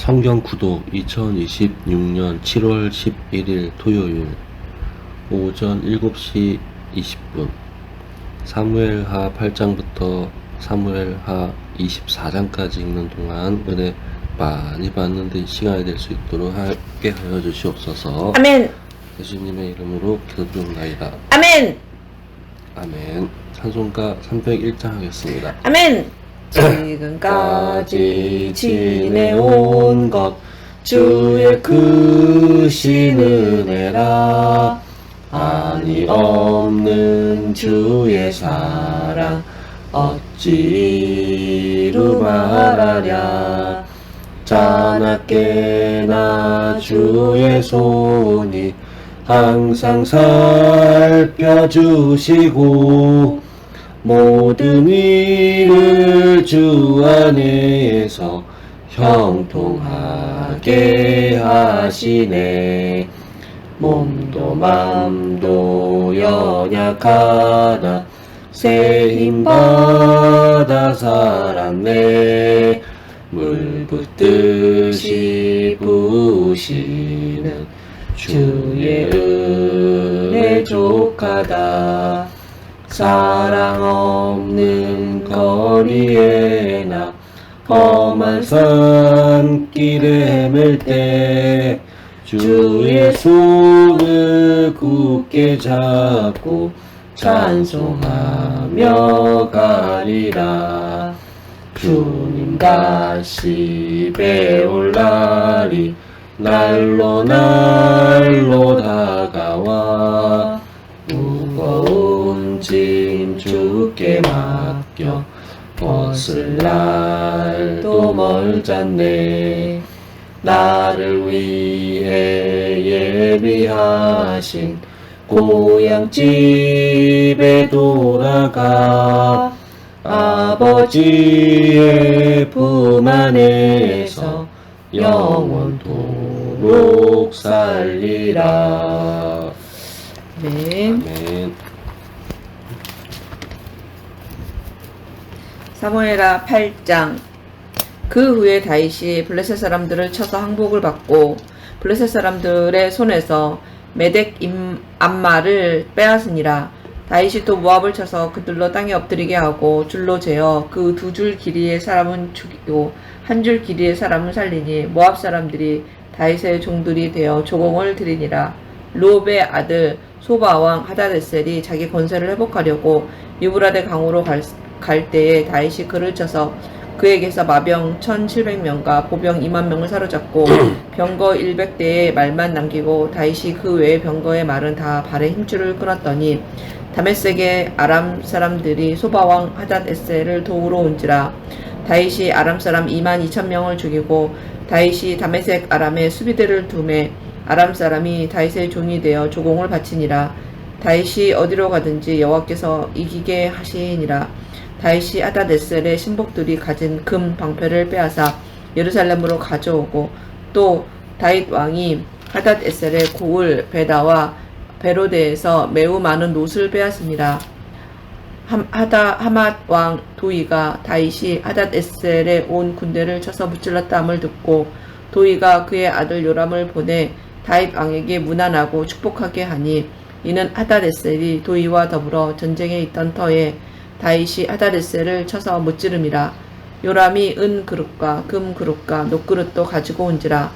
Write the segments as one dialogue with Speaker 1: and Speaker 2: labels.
Speaker 1: 성경 구독 2026년 7월 11일 토요일 오전 7시 20분 사무엘하 8장부터 사무엘하 24장까지 읽는 동안 은혜 많이 받는 데 시간이 될 수 있도록 하게 하여 주시옵소서.
Speaker 2: 아멘.
Speaker 1: 예수님의 이름으로 기도드립나이다.
Speaker 2: 아멘.
Speaker 1: 아멘. 찬송가 301장 하겠습니다.
Speaker 2: 아멘. 지금까지 지내온 것 주의 크신 은혜라. 아니 없는 주의 사랑 어찌 이루 말하랴. 자나깨나 주의 손이 항상 살펴주시고 모든 일을 주 안에서 형통하게 하시네. 몸도 맘도 연약하나 새 힘받아 살았네. 물 붓듯이 부으시는 주의 은혜 족하다. 사랑 없는 거리에 나 험한 산길에 헤맬 때 주의 손을 굳게 잡고 찬송하며 가리라. 주님 다시 배올 날이 날로 다가와 무거운 짐 주께 맡겨 벗을 날도 멀잖네. 나를 위해 예비하신 고향집에 돌아가 아버지의 품 안에서 영원토록 살리라. 네. 아멘. 사무엘하 8장. 그 후에 다윗이 블레셋 사람들을 쳐서 항복을 받고 블레셋 사람들의 손에서 메덱 암마를 빼앗으니라. 다윗이 또 모압을 쳐서 그들로 땅에 엎드리게 하고 줄로 재어 그 2줄 길이의 사람은 죽이고 1줄 길이의 사람은 살리니 모압 사람들이 다윗의 종들이 되어 조공을 드리니라. 루옵의 아들 소바왕 하다데셀이 자기 권세를 회복하려고 유브라데 강으로 갈 때에 다윗이 그를 쳐서 그에게서 마병 1700명과 보병 20000명을 사로잡고 병거 100대의 말만 남기고 다윗이 그 외의 병거의 말은 다 발에 힘줄을 끊었더니 다메섹의 아람 사람들이 소바왕 하닷에셀을 도우러 온지라. 다윗이 아람 사람 22000명을 죽이고 다윗이 다메섹 아람에 수비대를 두매 아람 사람이 다윗의 종이 되어 조공을 바치니라. 다윗이 어디로 가든지 여호와께서 이기게 하시니라. 다윗이 하닷에셀의 신복들이 가진 금 방패를 빼앗아 예루살렘으로 가져오고 또 다윗 왕이 하닷에셀의 고을 베다와 베로데에서 매우 많은 놋을 빼앗으니라. 하맛 왕 도이가 다윗이 하닷에셀에 온 군대를 쳐서 무찔렀다 함을 듣고 도이가 그의 아들 요람을 보내 다윗 왕에게 문안하고 축복하게 하니 이는 하닷에셀이 도이와 더불어 전쟁에 있던 터에 다윗이 하닷에셀을 쳐서 무찌름이라. 요람이 은 그릇과 금 그릇과 녹 그릇도 가지고 온지라.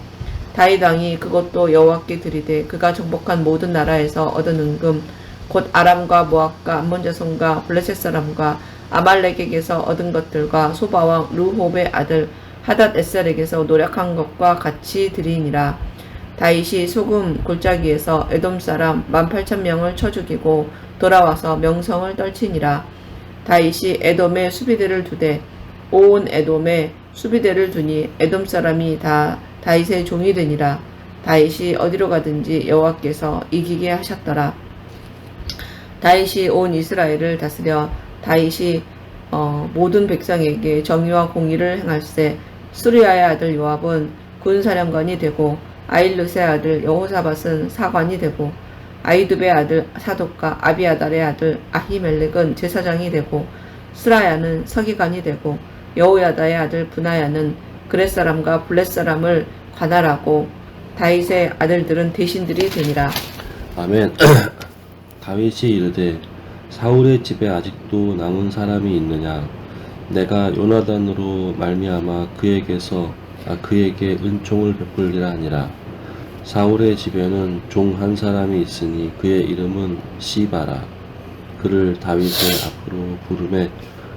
Speaker 2: 다윗 왕이 그것도 여호와께 드리되 그가 정복한 모든 나라에서 얻은 은금 곧 아람과 모압과 암몬 자손과 블레셋 사람과 아말렉에게서 얻은 것들과 소바왕 루홉의 아들 하닷에셀에게서 노력한 것과 같이 드리니라. 다윗이 소금 골짜기에서 에돔 사람 18,000명을 쳐 죽이고 돌아와서 명성을 떨치니라. 다윗이 에돔에 수비대를 두되 온 에돔에 수비대를 두니 에돔 사람이 다 다윗의 종이 되니라. 다윗이 어디로 가든지 여호와께서 이기게 하셨더라. 다윗이 온 이스라엘을 다스려 다윗이 모든 백성에게 정의와 공의를 행할세. 수리아의 아들 요압은 군사령관이 되고 아일루스의 아들 여호사밧은 사관이 되고 아이두베의 아들 사독과 아비아달의 아들 아히멜렉은 제사장이 되고 스라야는 서기관이 되고 여호야다의 아들 분하야는 그렛 사람과 블렛 사람을 관할하고 다윗의 아들들은 대신들이 되니라.
Speaker 1: 아멘. 다윗이 이르되 사울의 집에 아직도 남은 사람이 있느냐? 내가 요나단으로 말미암아 그에게 은총을 베풀리라 하니라. 사울의 집에는 종 한 사람이 있으니 그의 이름은 시바라. 그를 다윗의 앞으로 부르매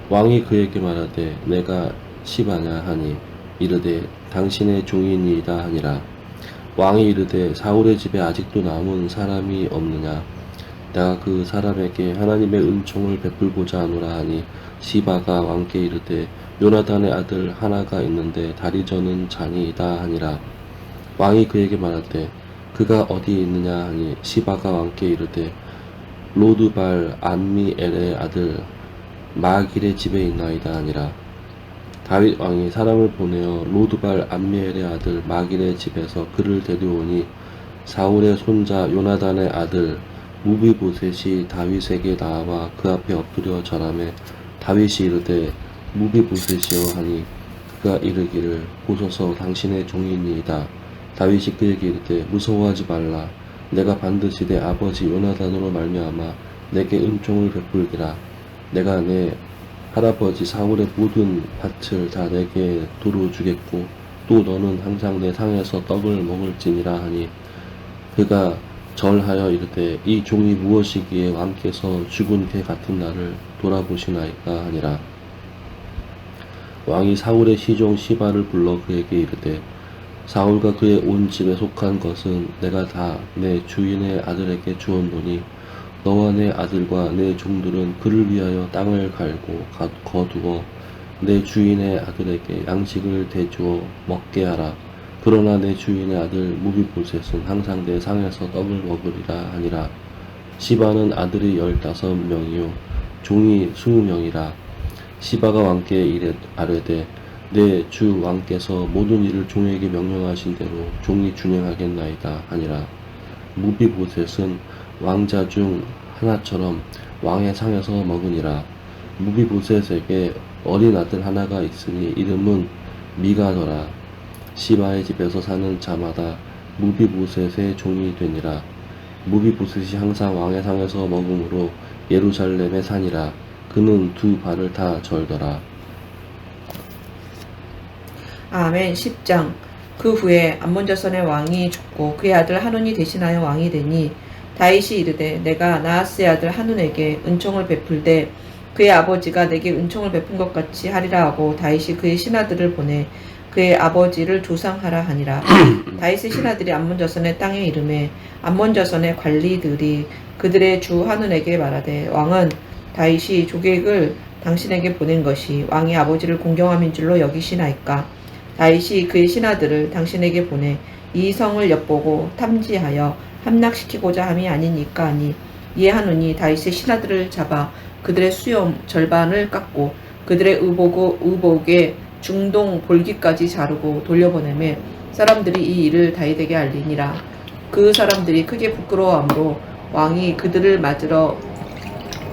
Speaker 1: 왕이 그에게 말하되 내가 시바냐 하니 이르되 당신의 종이니이다 하니라. 왕이 이르되 사울의 집에 아직도 남은 사람이 없느냐? 내가 그 사람에게 하나님의 은총을 베풀고자 하노라 하니 시바가 왕께 이르되 요나단의 아들 하나가 있는데 다리 저는 자니이다 하니라. 왕이 그에게 말하되 그가 어디 있느냐 하니 시바가 왕께 이르되 로드발 암미엘의 아들 마길의 집에 있나이다 하니라. 다윗 왕이 사람을 보내어 로드발 암미엘의 아들 마길의 집에서 그를 데려오니 사울의 손자 요나단의 아들 무비보셋이 다윗에게 나와 그 앞에 엎드려 절하매 다윗이 이르되 무비보셋이여 하니 그가 이르기를 보소서 당신의 종이니이다. 다윗이 그에게 이르되 무서워하지 말라. 내가 반드시 내 아버지 요나단으로 말미암아 내게 은총을 베풀기라. 내가 내 할아버지 사울의 모든 밭을 다 내게 도로 주겠고 또 너는 항상 내 상에서 떡을 먹을지니라 하니 그가 절하여 이르되 이 종이 무엇이기에 왕께서 죽은 개 같은 나를 돌아보시나이까 하니라. 왕이 사울의 시종 시바를 불러 그에게 이르되 사울과 그의 온 집에 속한 것은 내가 다 내 주인의 아들에게 주었노니 너와 내 아들과 내 종들은 그를 위하여 땅을 갈고 거두어 내 주인의 아들에게 양식을 대주어 먹게 하라. 그러나 내 주인의 아들 무비보셋은 항상 내 상에서 떡을 먹으리라 하니라. 시바는 아들이 15명이요 종이 20명이라. 시바가 왕께 아뢰되 내 주 왕께서 모든 일을 종에게 명령하신 대로 종이 준행하겠나이다 하니라. 무비보셋은 왕자 중 하나처럼 왕의 상에서 먹으니라. 무비보셋에게 어린 아들 하나가 있으니 이름은 미가더라. 시바의 집에서 사는 자마다 무비보셋의 종이 되니라. 무비보셋이 항상 왕의 상에서 먹음으로 예루살렘에 사니라. 그는 두 발을 다 절더라.
Speaker 2: 아멘. 10장. 그 후에 암몬 자손의 왕이 죽고 그의 아들 한운이 대신하여 왕이 되니 다윗이 이르되 내가 나하스의 아들 한운에게 은총을 베풀되 그의 아버지가 내게 은총을 베푼 것 같이 하리라 하고 다윗이 그의 신하들을 보내 그의 아버지를 조상하라 하니라. 다윗의 신하들이 암몬 자손의 땅에 이르매 암몬 자손의 관리들이 그들의 주 한운에게 말하되 왕은 다윗이 조객을 당신에게 보낸 것이 왕의 아버지를 공경함인 줄로 여기시나이까? 다윗이 그의 신하들을 당신에게 보내 이 성을 엿보고 탐지하여 함락시키고자 함이 아니니까 하니 이에 한운이 다윗의 신하들을 잡아 그들의 수염 절반을 깎고 그들의 의복의 중동 볼기까지 자르고 돌려보내매 사람들이 이 일을 다윗에게 알리니라. 그 사람들이 크게 부끄러워하므로 왕이 그들을 맞으러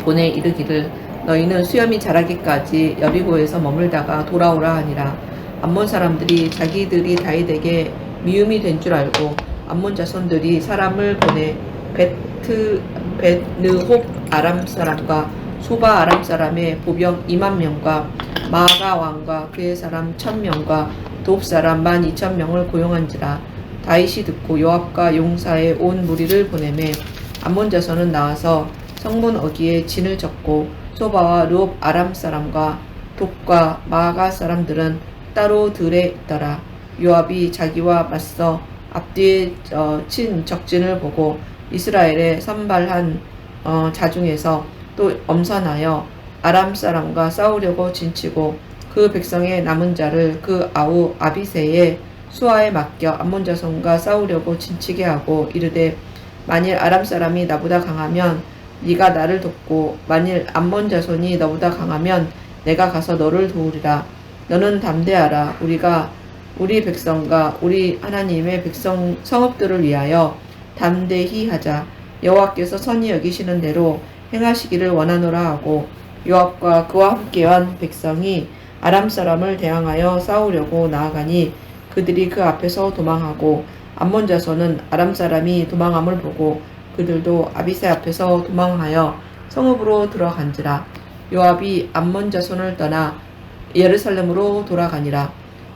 Speaker 2: 보내 이르기를 너희는 수염이 자라기까지 여리고에서 머물다가 돌아오라 하니라. 암몬 사람들이 자기들이 다윗에게 미움이 된 줄 알고 암몬 자손들이 사람을 보내 벳느홉 아람 사람과 소바 아람 사람의 보병 20,000명과 마아가 왕과 그의 사람 1,000명과 돕 사람 12,000명을 고용한지라. 다윗이 듣고 요압과 용사의 온 무리를 보내매 암몬 자손은 나와서 성문 어귀에 진을 쳤고 소바와 르홉 아람 사람과 돕과 마아가 사람들은 따로 들에 있더라. 요압이 자기와 맞서 앞뒤에 친 적진을 보고 이스라엘의 선발한 자중에서 또 엄선하여 아람 사람과 싸우려고 진치고 그 백성의 남은 자를 그 아우 아비새의 수하에 맡겨 암몬 자손과 싸우려고 진치게 하고 이르되 만일 아람 사람이 나보다 강하면 네가 나를 돕고 만일 암몬 자손이 너보다 강하면 내가 가서 너를 도우리라. 너는 담대하라. 우리가 우리 백성과 우리 하나님의 백성 성읍들을 위하여 담대히 하자. 여호와께서 선히 여기시는 대로 행하시기를 원하노라 하고 요압과 그와 함께한 백성이 아람 사람을 대항하여 싸우려고 나아가니 그들이 그 앞에서 도망하고 암몬 자손은 아람 사람이 도망함을 보고 그들도 아비새 앞에서 도망하여 성읍으로 들어간지라. 요압이 암몬 자손을 떠나 예루살렘으로 돌아가니라.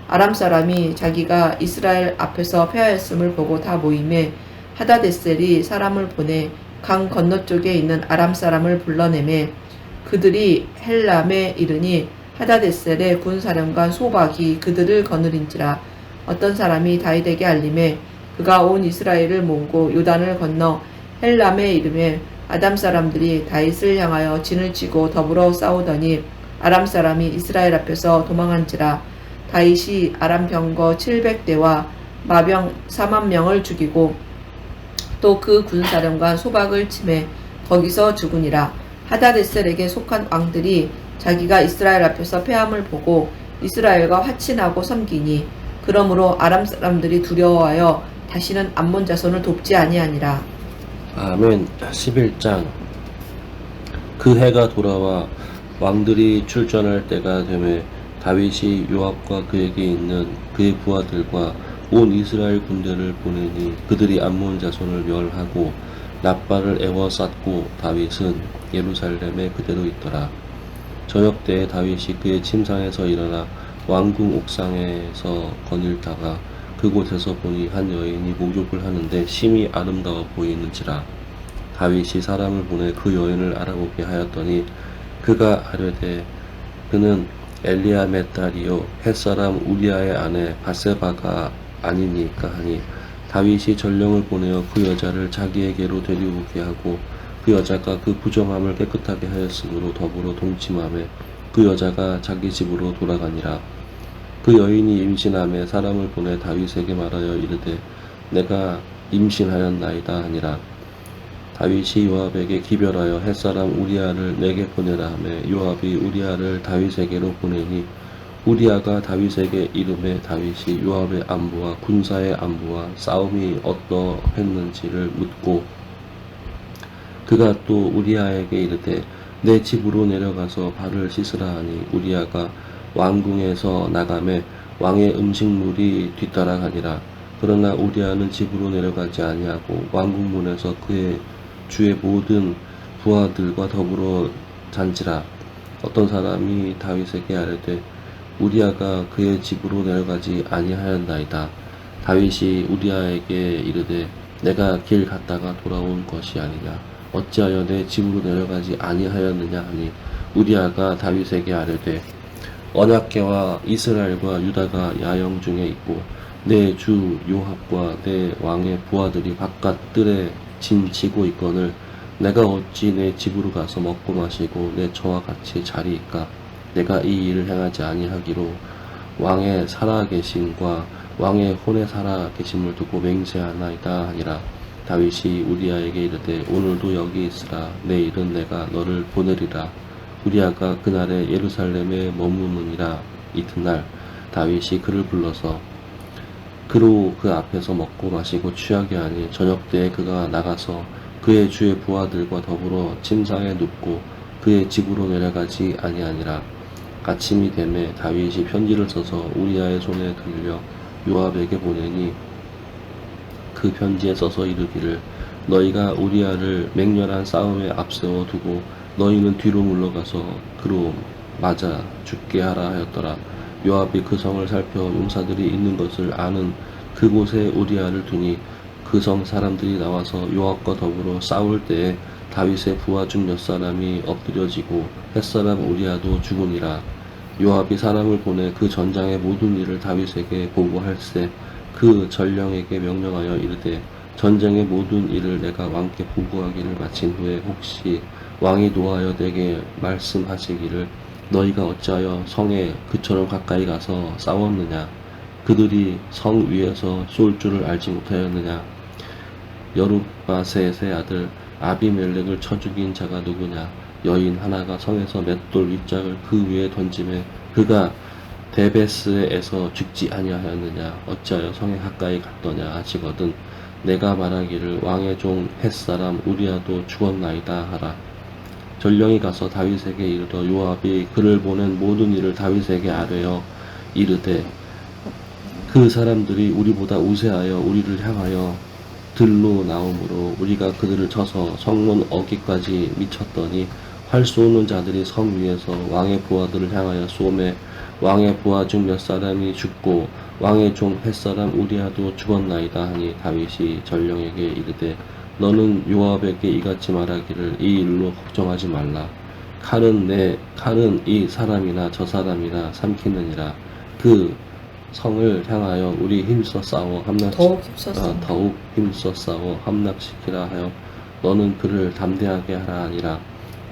Speaker 2: 아람 사람이 자기가 이스라엘 앞에서 패하였음을 보고 다 모임에 하다데셀이 사람을 보내 강 건너쪽에 있는 아람 사람을 불러내매 그들이 헬람에 이르니 하다데셀의 군사령관 소박이 그들을 거느린지라. 어떤 사람이 다윗에게 알림해 그가 온 이스라엘을 모으고 요단을 건너 헬람에 이르매 아담 사람들이 다윗을 향하여 진을 치고 더불어 싸우더니 아람 사람이 이스라엘 앞에서 도망한지라. 다윗이 아람 병거 700대와 마병 4만 명을 죽이고 또 그 군사령관 소박을 치매 거기서 죽으니라. 하다데셀에게 속한 왕들이 자기가 이스라엘 앞에서 패함을 보고 이스라엘과 화친하고 섬기니 그러므로 아람 사람들이 두려워하여 다시는 암몬 자손을 돕지 아니하니라.
Speaker 1: 아멘. 11장. 그 해가 돌아와 왕들이 출전할 때가 되매 다윗이 요압과 그에게 있는 그의 부하들과 온 이스라엘 군대를 보내니 그들이 암몬 자손을 멸하고 납발을 에워쌌고 다윗은 예루살렘에 그대로 있더라. 저녁 때에 다윗이 그의 침상에서 일어나 왕궁 옥상에서 거닐다가 그곳에서 보니 한 여인이 목욕을 하는데 심히 아름다워 보이는지라. 다윗이 사람을 보내 그 여인을 알아보게 하였더니 그가 아뢰되 그는 엘리암의 딸이요 햇사람 우리아의 아내 바세바가 아니니까 하니 다윗이 전령을 보내어 그 여자를 자기에게로 데려오게 하고 그 여자가 그 부정함을 깨끗하게 하였으므로 더불어 동침함에 그 여자가 자기 집으로 돌아가니라. 그 여인이 임신함에 사람을 보내 다윗에게 말하여 이르되 내가 임신하였나이다 하니라. 다윗이 요압에게 기별하여 햇사람 우리아를 내게 보내라 하매 요압이 우리아를 다윗에게로 보내니 우리아가 다윗에게 이르매 다윗이 요압의 안부와 군사의 안부와 싸움이 어떠했는지를 묻고 그가 또 우리아에게 이르되 내 집으로 내려가서 발을 씻으라 하니 우리아가 왕궁에서 나가매 왕의 음식물이 뒤따라가니라. 그러나 우리아는 집으로 내려가지 아니하고 왕궁문에서 그의 주의 모든 부하들과 더불어 잔지라. 어떤 사람이 다윗에게 아뢰되 우리아가 그의 집으로 내려가지 아니하였나이다. 다윗이 우리아에게 이르되 내가 길 갔다가 돌아온 것이 아니냐 어찌하여 내 집으로 내려가지 아니하였느냐 하니 우리아가 다윗에게 아뢰되 언약궤와 이스라엘과 유다가 야영 중에 있고 내 주 요압과 내 왕의 부하들이 바깥 뜰에 진치고 있거늘 내가 어찌 내 집으로 가서 먹고 마시고 내 저와 같이 자리이까. 내가 이 일을 행하지 아니하기로 왕의 살아계심과 왕의 혼에 살아계심을 두고 맹세하나이다 하니라. 다윗이 우리아에게 이르되 오늘도 여기 있으라. 내일은 내가 너를 보내리라. 우리아가 그날에 예루살렘에 머무느니라. 이튿날 다윗이 그를 불러서 그로 그 앞에서 먹고 마시고 취하게 하니 저녁 때에 그가 나가서 그의 주의 부하들과 더불어 침상에 눕고 그의 집으로 내려가지 아니하니라. 아침이 되매 다윗이 편지를 써서 우리아의 손에 들려 요압에게 보내니 그 편지에 써서 이르기를 너희가 우리아를 맹렬한 싸움에 앞세워 두고 너희는 뒤로 물러가서 그로 맞아 죽게 하라 하였더라. 요압이 그 성을 살펴 용사들이 있는 것을 아는 그곳에 우리아를 두니 그 성 사람들이 나와서 요압과 더불어 싸울 때에 다윗의 부하 중 몇 사람이 엎드려지고 햇사람 우리아도 죽으니라. 요압이 사람을 보내 그 전장의 모든 일을 다윗에게 보고할세 그 전령에게 명령하여 이르되 전쟁의 모든 일을 내가 왕께 보고하기를 마친 후에 혹시 왕이 노하여 내게 말씀하시기를 너희가 어찌하여 성에 그처럼 가까이 가서 싸웠느냐 그들이 성 위에서 쏠 줄을 알지 못하였느냐 여룻바셋의 아들 아비멜렉을 쳐 죽인 자가 누구냐 여인 하나가 성에서 맷돌 윗짝을 그 위에 던짐에 그가 데베스에서 죽지 아니하였느냐 어찌하여 성에 가까이 갔더냐 하시거든 내가 말하기를 왕의 종 햇사람 우리아도 죽었나이다 하라. 전령이 가서 다윗에게 이르러 요압이 그를 보낸 모든 일을 다윗에게 아뢰어 이르되 그 사람들이 우리보다 우세하여 우리를 향하여 들로 나오므로 우리가 그들을 쳐서 성문 어기까지 미쳤더니 활 쏘는 자들이 성 위에서 왕의 부하들을 향하여 쏘매 왕의 부하 중 몇 사람이 죽고 왕의 종 햇사람 우리아도 죽었나이다 하니 다윗이 전령에게 이르되 너는 요압에게 이같이 말하기를 이 일로 걱정하지 말라. 칼은 이 사람이나 저 사람이나 삼키느니라. 그 성을 향하여 우리 힘써 싸워 더욱 힘써 싸워 함락시키라 하여 너는 그를 담대하게 하라 하니라.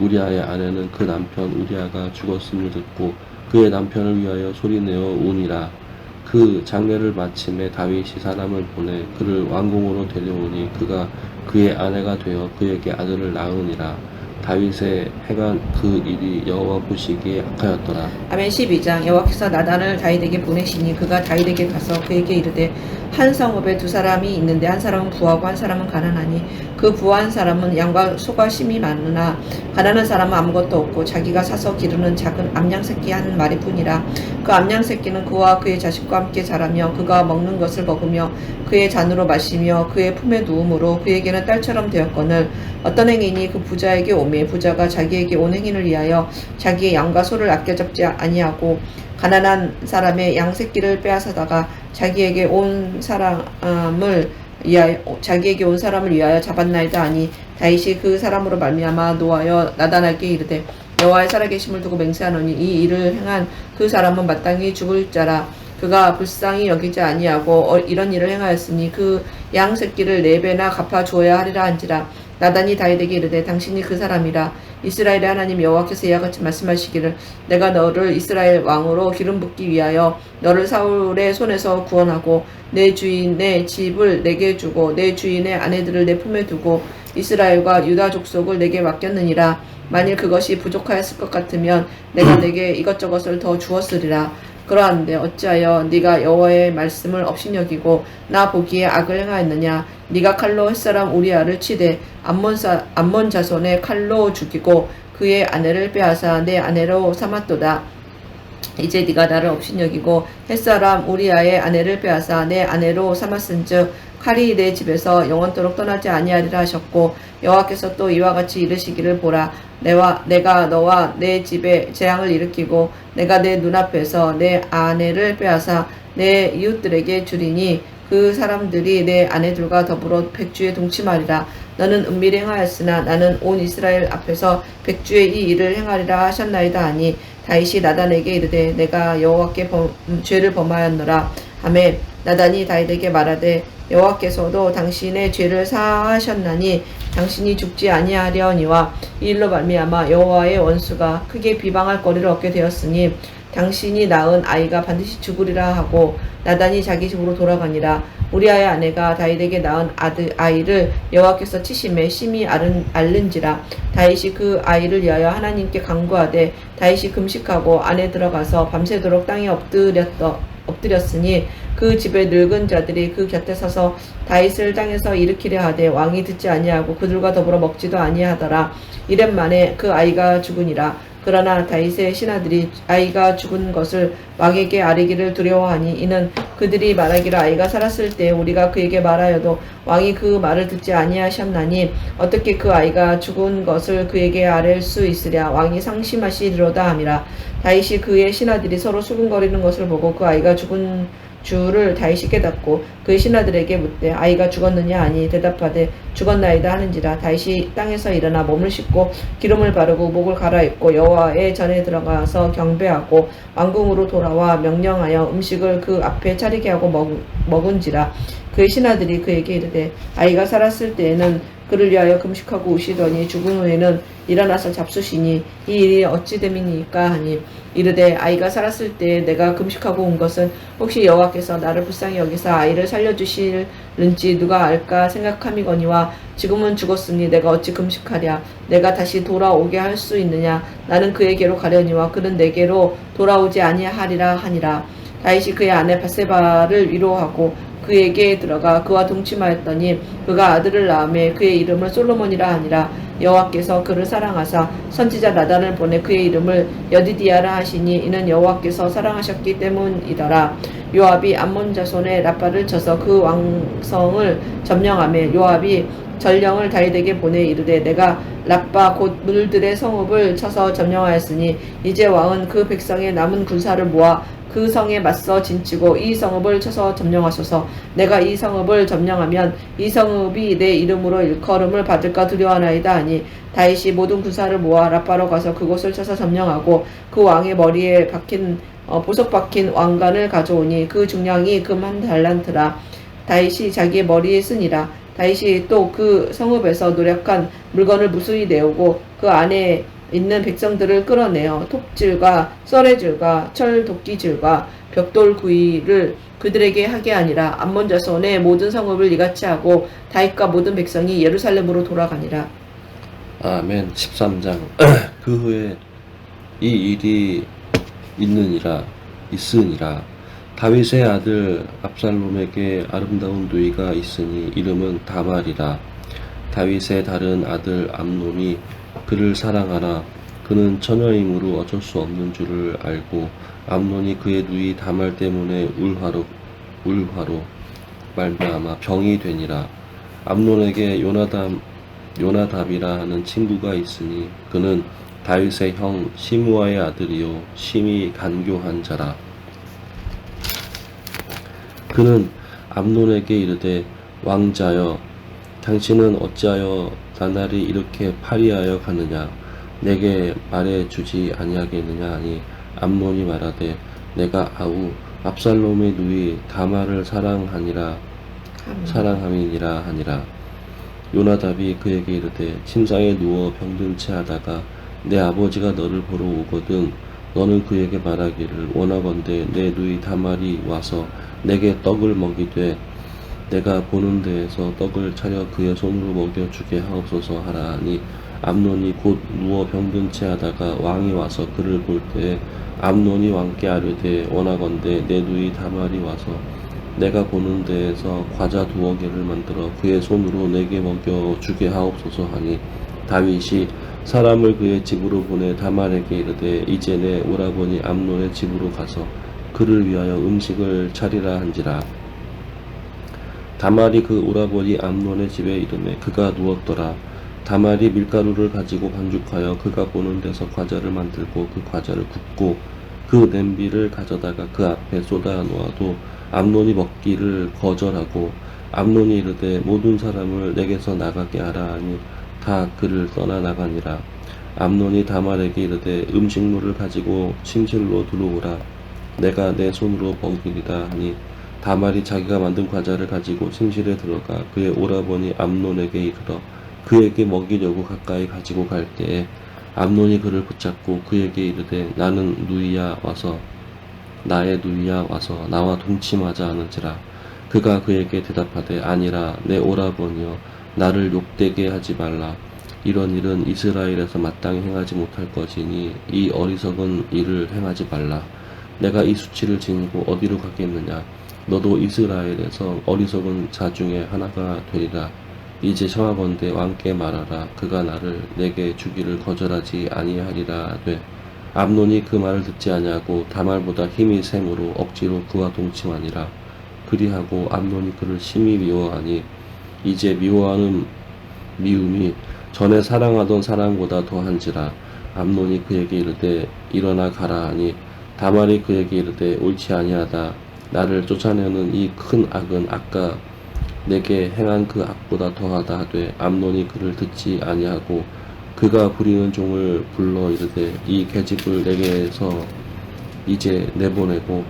Speaker 1: 우리아의 아내는 그 남편 우리아가 죽었음을 듣고 그의 남편을 위하여 소리내어 우니라. 그 장례를 마침에 다윗이 사람을 보내 그를 왕궁으로 데려오니 그가 그의 아내가 되어 그에게 아들을 낳으니라. 다윗의 행한 그 일이 여호와 보시기에 악하였더라.
Speaker 2: 아멘. 12장. 여호와께서 나단을 다윗에게 보내시니 그가 다윗에게 가서 그에게 이르되 한 성읍에 두 사람이 있는데 한 사람은 부하고 한 사람은 가난하니 그 부한 사람은 양과 소가 심히 많으나 가난한 사람은 아무것도 없고 자기가 사서 기르는 작은 암양 새끼 한 마리뿐이라. 그 암양 새끼는 그와 그의 자식과 함께 자라며 그가 먹는 것을 먹으며 그의 잔으로 마시며 그의 품에 누움으로 그에게는 딸처럼 되었거늘 어떤 행인이 그 부자에게 오매 부자가 자기에게 온 행인을 위하여 자기의 양과 소를 아껴 잡지 아니하고 가난한 사람의 양 새끼를 빼앗아다가 자기에게 온 사람을 위하여 잡았나이다 하니 다윗이 그 사람으로 말미암아 노하여 나단에게 이르되 여호와의 살아계심을 두고 맹세하노니 이 일을 행한 그 사람은 마땅히 죽을 자라. 그가 불쌍히 여기지 아니하고 이런 일을 행하였으니 그 양 새끼를 4배나 갚아 주어야 하리라 한지라. 나단이 다윗에게 이르되 당신이 그 사람이라. 이스라엘의 하나님 여호와께서 이와 같이 말씀하시기를 내가 너를 이스라엘 왕으로 기름 붓기 위하여 너를 사울의 손에서 구원하고 내 주인의 집을 내게 주고 내 주인의 아내들을 내 품에 두고 이스라엘과 유다 족속을 내게 맡겼느니라. 만일 그것이 부족하였을 것 같으면 내가 내게 이것저것을 더 주었으리라. 그러한데 어찌하여 네가 여호와의 말씀을 업신여기고 나 보기에 악을 행하였느냐. 네가 칼로 햇사람 우리아를 치되 암몬 자손의 칼로 죽이고 그의 아내를 빼앗아 내 아내로 삼았도다. 이제 네가 나를 업신여기고 햇사람 우리아의 아내를 빼앗아 내 아내로 삼았은즉 칼이 내 집에서 영원토록 떠나지 아니하리라 하셨고 여호와께서 또 이와 같이 이르시기를 보라. 내가 너와 내 집에 재앙을 일으키고 내가 내 눈앞에서 내 아내를 빼앗아 내 이웃들에게 주리니 그 사람들이 내 아내들과 더불어 백주에 동침하리라. 너는 은밀히 행하였으나 나는 온 이스라엘 앞에서 백주의 이 일을 행하리라 하셨나이다 하니 다윗이 나단에게 이르되 내가 여호와께 죄를 범하였노라 하매 나단이 다윗에게 말하되 여호와께서도 당신의 죄를 사하셨나니 당신이 죽지 아니하려니와 이 일로 말미암아 여호와의 원수가 크게 비방할 거리를 얻게 되었으니 당신이 낳은 아이가 반드시 죽으리라 하고 나단이 자기 집으로 돌아가니라. 우리아의 아내가 다윗에게 낳은 아이를 여호와께서 치심에 심히 앓는지라. 다윗이 그 아이를 위하여 하나님께 간구하되 다윗이 금식하고 안에 들어가서 밤새도록 땅에 엎드렸으니 그 집의 늙은 자들이 그 곁에 서서 다윗을 땅에서 일으키려 하되 왕이 듣지 아니하고 그들과 더불어 먹지도 아니하더라. 이렙 만에 그 아이가 죽으니라. 그러나 다윗의 신하들이 아이가 죽은 것을 왕에게 아뢰기를 두려워하니 이는 그들이 말하기를 아이가 살았을 때 우리가 그에게 말하여도 왕이 그 말을 듣지 아니하셨나니 어떻게 그 아이가 죽은 것을 그에게 아뢰 수 있으랴. 왕이 상심하시리로다 함이라. 다윗이 그의 신하들이 서로 수군거리는 것을 보고 그 아이가 죽은 주를 다윗이 깨닫고 그의 신하들에게 묻되 아이가 죽었느냐 하니 대답하되 죽었나이다 하는지라. 다윗이 땅에서 일어나 몸을 씻고 기름을 바르고 목을 갈아입고 여호와의 전에 들어가서 경배하고 왕궁으로 돌아와 명령하여 음식을 그 앞에 차리게 하고 먹은지라. 그의 신하들이 그에게 이르되 아이가 살았을 때에는 그를 위하여 금식하고 우시더니 죽은 후에는 일어나서 잡수시니 이 일이 어찌 됨이니까 하니 이르되 아이가 살았을 때 내가 금식하고 온 것은 혹시 여호와께서 나를 불쌍히 여기사 아이를 살려주실는지 누가 알까 생각함이거니와 지금은 죽었으니 내가 어찌 금식하랴. 내가 다시 돌아오게 할 수 있느냐. 나는 그에게로 가려니와 그는 내게로 돌아오지 아니하리라 하니라. 다윗이 그의 아내 밧세바를 위로하고 그에게 들어가 그와 동침하였더니 그가 아들을 낳으매 그의 이름을 솔로몬이라 하니라. 여호와께서 그를 사랑하사 선지자 나단을 보내 그의 이름을 여디디아라 하시니 이는 여호와께서 사랑하셨기 때문이더라. 요압이 암몬 자손의 라빠를 쳐서 그 왕성을 점령하며 요압이 전령을 다윗에게 보내 이르되 내가 라빠 곧 물들의 성읍을 쳐서 점령하였으니 이제 왕은 그 백성의 남은 군사를 모아 그 성에 맞서 진치고 이 성읍을 쳐서 점령하소서. 내가 이 성읍을 점령하면 이 성읍이 내 이름으로 일컬음을 받을까 두려워하나이다 하니 다윗이 모든 군사를 모아 라빠로 가서 그곳을 쳐서 점령하고 그 왕의 머리에 박힌 보석 박힌 왕관을 가져오니 그 중량이 금 1달란트라. 다윗이 자기의 머리에 쓰니라. 다윗이 또 그 성읍에서 노력한 물건을 무수히 내오고 그 안에 있는 백성들을 끌어내어 톱질과 썰해질과 철도끼질과 벽돌 구이를 그들에게 하게 하니라. 암몬 자손의 모든 성읍을 이같이 하고 다윗과 모든 백성이 예루살렘으로 돌아가니라.
Speaker 1: 아멘. 13장. 그 후에 이 일이 있으니라. 다윗의 아들 압살롬에게 아름다운 누이가 있으니 이름은 다말이라. 다윗의 다른 아들 암논이 그를 사랑하나 그는 처녀이므로 어쩔 수 없는 줄을 알고 암논이 그의 누이 다말 때문에 울화로 말미암아 병이 되니라. 암논에게 요나답이라 하는 친구가 있으니 그는 다윗의 형 시므아의 아들이요 심히 간교한 자라. 그는 암논에게 이르되 왕자여 당신은 어찌하여 나날이 이렇게 파리하여 가느냐 내게 말해 주지 아니하겠느냐 하니 암논이 말하되 내가 아우 압살롬의 누이 다말을 사랑함이니라 하니라. 요나답이 그에게 이르되 침상에 누워 병든 채 하다가 내 아버지가 너를 보러 오거든 너는 그에게 말하기를 원하건대 내 누이 다말이 와서 내게 떡을 먹이되 내가 보는 데에서 떡을 차려 그의 손으로 먹여주게 하옵소서 하라 하니 암논이 곧 누워 병든 채 하다가 왕이 와서 그를 볼 때에 암논이 왕께 아뢰되 원하건대 내 누이 다말이 와서 내가 보는 데에서 과자 2개를 만들어 그의 손으로 내게 먹여주게 하옵소서 하니 다윗이 사람을 그의 집으로 보내 다말에게 이르되 이제 내 오라버니 암논의 집으로 가서 그를 위하여 음식을 차리라 한지라. 다말이 그 오라버니 암논의 집에 이르매 그가 누웠더라. 다말이 밀가루를 가지고 반죽하여 그가 보는 데서 과자를 만들고 그 과자를 굽고 그 냄비를 가져다가 그 앞에 쏟아 놓아도 암논이 먹기를 거절하고 암논이 이르되 모든 사람을 내게서 나가게 하라 하니 다 그를 떠나 나가니라. 암논이 다말에게 이르되 음식물을 가지고 침실로 들어오라. 내가 내 손으로 먹이리라 하니 다말이 자기가 만든 과자를 가지고 침실에 들어가 그의 오라버니 암논에게 이르러 그에게 먹이려고 가까이 가지고 갈 때에 암논이 그를 붙잡고 그에게 이르되 나의 누이야 와서 나와 동침하자 하는지라. 그가 그에게 대답하되 아니라 내 오라버니여 나를 욕되게 하지 말라. 이런 일은 이스라엘에서 마땅히 행하지 못할 것이니 이 어리석은 일을 행하지 말라. 내가 이 수치를 지니고 어디로 가겠느냐. 너도 이스라엘에서 어리석은 자 중에 하나가 되리라. 이제 청하건대 왕께 말하라. 그가 나를 내게 주기를 거절하지 아니하리라 하되 암논이 그 말을 듣지 아니하고 다말보다 힘이 셈으로 억지로 그와 동침하니라. 그리하고 암논이 그를 심히 미워하니 이제 미워하는 미움이 전에 사랑하던 사랑보다 더한지라. 암논이 그에게 이르되 일어나 가라 하니 다말이 그에게 이르되 옳지 아니하다. 나를 쫓아내는 이 큰 악은 아까 내게 행한 그 악보다 더하다 하되 암논이 그를 듣지 아니하고 그가 부리는 종을 불러 이르되 이 계집을 내게서 이제 내보내고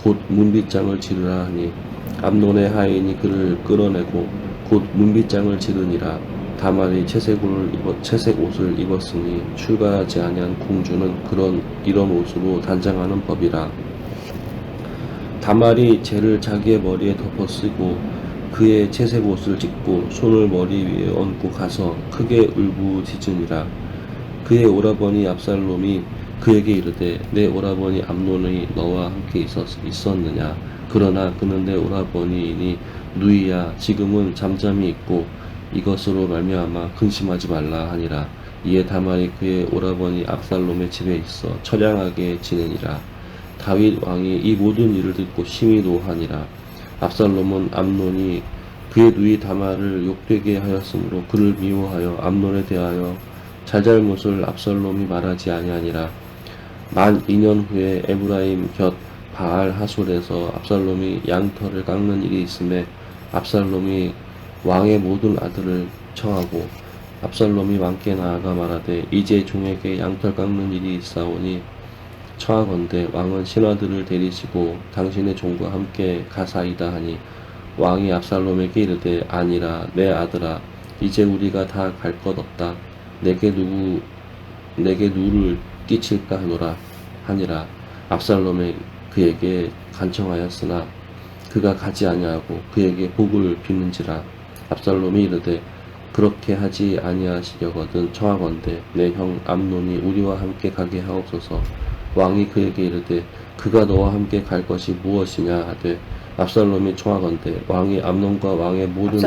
Speaker 1: 곧 문빗장을 지르라 하니 암논의 하인이 그를 끌어내고 곧 문빗장을 지르니라. 다말이 채색 옷을 입었으니 출가하지 아니한 공주는 이런 옷으로 단장하는 법이라. 다말이 재를 자기의 머리에 덮어 쓰고 그의 채색 옷을 찢고 손을 머리 위에 얹고 가서 크게 울부짖으니라. 그의 오라버니 압살롬이 그에게 이르되 내 오라버니 암논이 너와 함께 있었느냐. 그러나 그는 내 오라버니이니 누이야 지금은 잠잠히 있고 이것으로 말미암아 근심하지 말라 하니라. 이에 다말이 그의 오라버니 압살롬의 집에 있어 처량하게 지내니라. 다윗 왕이 이 모든 일을 듣고 심히 노하니라. 압살롬은 암논이 그의 누이 다말을 욕되게 하였으므로 그를 미워하여 암논에 대하여 잘잘못을 압살롬이 말하지 아니하니라. 만 2년 후에 에브라임 곁 바알 하솔에서 압살롬이 양털을 깎는 일이 있음에 압살롬이 왕의 모든 아들을 청하고 압살롬이 왕께 나아가 말하되 이제 종에게 양털 깎는 일이 있사오니 청하건대 왕은 신하들을 데리시고 당신의 종과 함께 가사이다 하니 왕이 압살롬에게 이르되 아니라 내 아들아 이제 우리가 다 갈 것 없다. 내게 누를 끼칠까 하니라. 압살롬이 그에게 간청하였으나 그가 가지 아니하고 그에게 복을 비는지라. 압살롬이 이르되 그렇게 하지 아니하시려거든 청하건대 내 형 암논이 우리와 함께 가게 하옵소서. 왕이 그에게 이르되 그가 너와 함께 갈 것이 무엇이냐 하되 압살롬이 청하건대 왕이 암논과 왕의 모든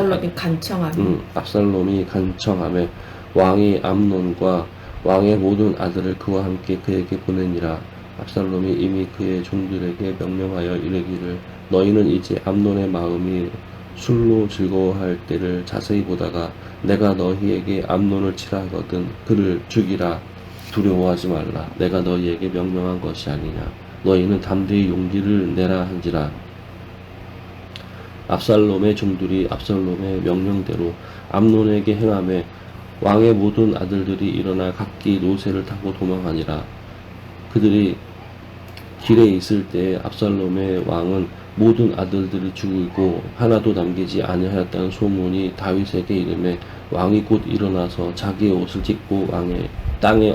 Speaker 1: 압살롬이 간청하매 왕이 암논과 왕의 모든 아들을 그와 함께 그에게 보내니라. 압살롬이 이미 그의 종들에게 명령하여 이르기를 너희는 이제 암논의 마음이 술로 즐거워할 때를 자세히 보다가 내가 너희에게 암논을 치라 하거든 그를 죽이라. 두려워하지 말라. 내가 너희에게 명령한 것이 아니냐. 너희는 담대히 용기를 내라 한지라. 압살롬의 종들이 압살롬의 명령대로 암논에게 행하매 왕의 모든 아들들이 일어나 각기 노새를 타고 도망하니라. 그들이 길에 있을 때에 압살롬의 왕은 모든 아들들이 죽이고 하나도 남기지 아니하였다는 소문이 다윗에게 이르매 왕이 곧 일어나서 자기의 옷을 찢고 왕의 땅에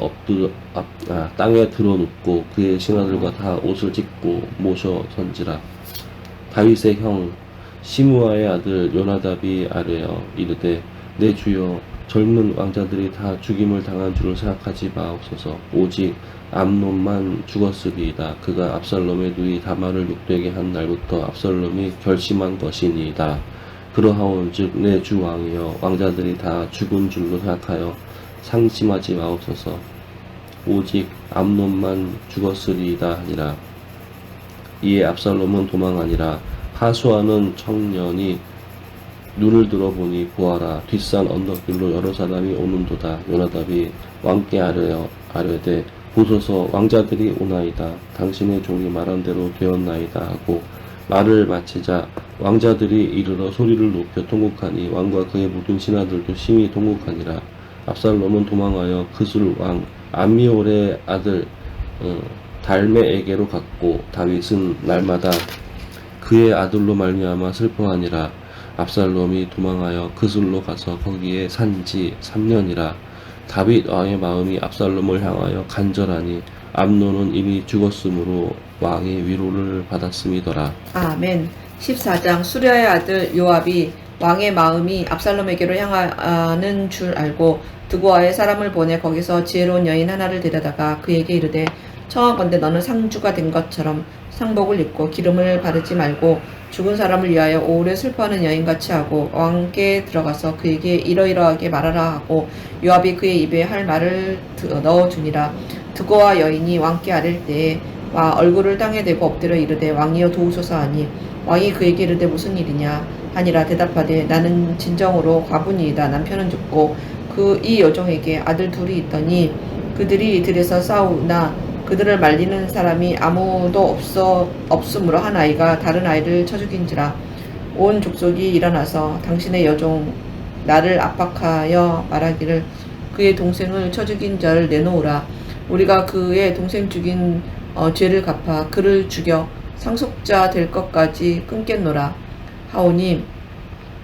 Speaker 1: 들어눕고 그의 신하들과 다 옷을 찢고 모셔 선지라. 다윗의 형 시므아의 아들 요나답이 아뢰어 이르되 내 주여 젊은 왕자들이 다 죽임을 당한 줄을 생각하지 마옵소서. 오직 암논만 죽었으리이다. 그가 압살롬의 누이 다말을 욕되게 한 날부터 압살롬이 결심한 것이니이다. 그러하온즉 내 주 왕이여 왕자들이 다 죽은 줄로 생각하여 상심하지 마옵소서. 오직 암논만 죽었으리이다 하니라. 이에 압살롬은 도망하니라. 하수하는 청년이 눈을 들어보니 보아라 뒷산 언덕길로 여러 사람이 오는도다. 요나답이 왕께 아뢰되 보소서 왕자들이 오나이다. 당신의 종이 말한 대로 되었나이다 하고 말을 마치자 왕자들이 이르러 소리를 높여 통곡하니 왕과 그의 모든 신하들도 심히 통곡하니라. 압살롬은 도망하여 그술 왕 암미올의 아들 달메에게로 갔고 다윗은 날마다 그의 아들로 말미암아 슬퍼하니라. 압살롬이 도망하여 그술로 가서 거기에 산지 3년이라. 다윗 왕의 마음이 압살롬을 향하여 간절하니 암논은 이미 죽었으므로 왕이 위로를 받았음이더라.
Speaker 2: 아멘. 14장 수랴의 아들 요압이 왕의 마음이 압살롬에게로 향하는 줄 알고 드고아의 사람을 보내 거기서 지혜로운 여인 하나를 데려다가 그에게 이르되 청하건대 너는 상주가 된 것처럼 상복을 입고 기름을 바르지 말고 죽은 사람을 위하여 오래 슬퍼하는 여인같이 하고 왕께 들어가서 그에게 이러이러하게 말하라 하고 요압이 그의 입에 할 말을 넣어주니라. 드고아 여인이 왕께 아랠 때에 얼굴을 땅에 대고 엎드려 이르되 왕이여 도우소서 하니 왕이 그에게 이르되 무슨 일이냐 하니라. 대답하되 나는 진정으로 과부니이다. 남편은 죽고 이 여종에게 아들 둘이 있더니 그들이 들에서 싸우나 그들을 말리는 사람이 아무도 없으므로 한 아이가 다른 아이를 쳐 죽인지라. 온 족속이 일어나서 당신의 여종 나를 압박하여 말하기를 그의 동생을 쳐 죽인 자를 내놓으라. 우리가 그의 동생 죽인 죄를 갚아 그를 죽여 상속자 될 것까지 끊겠노라 하오니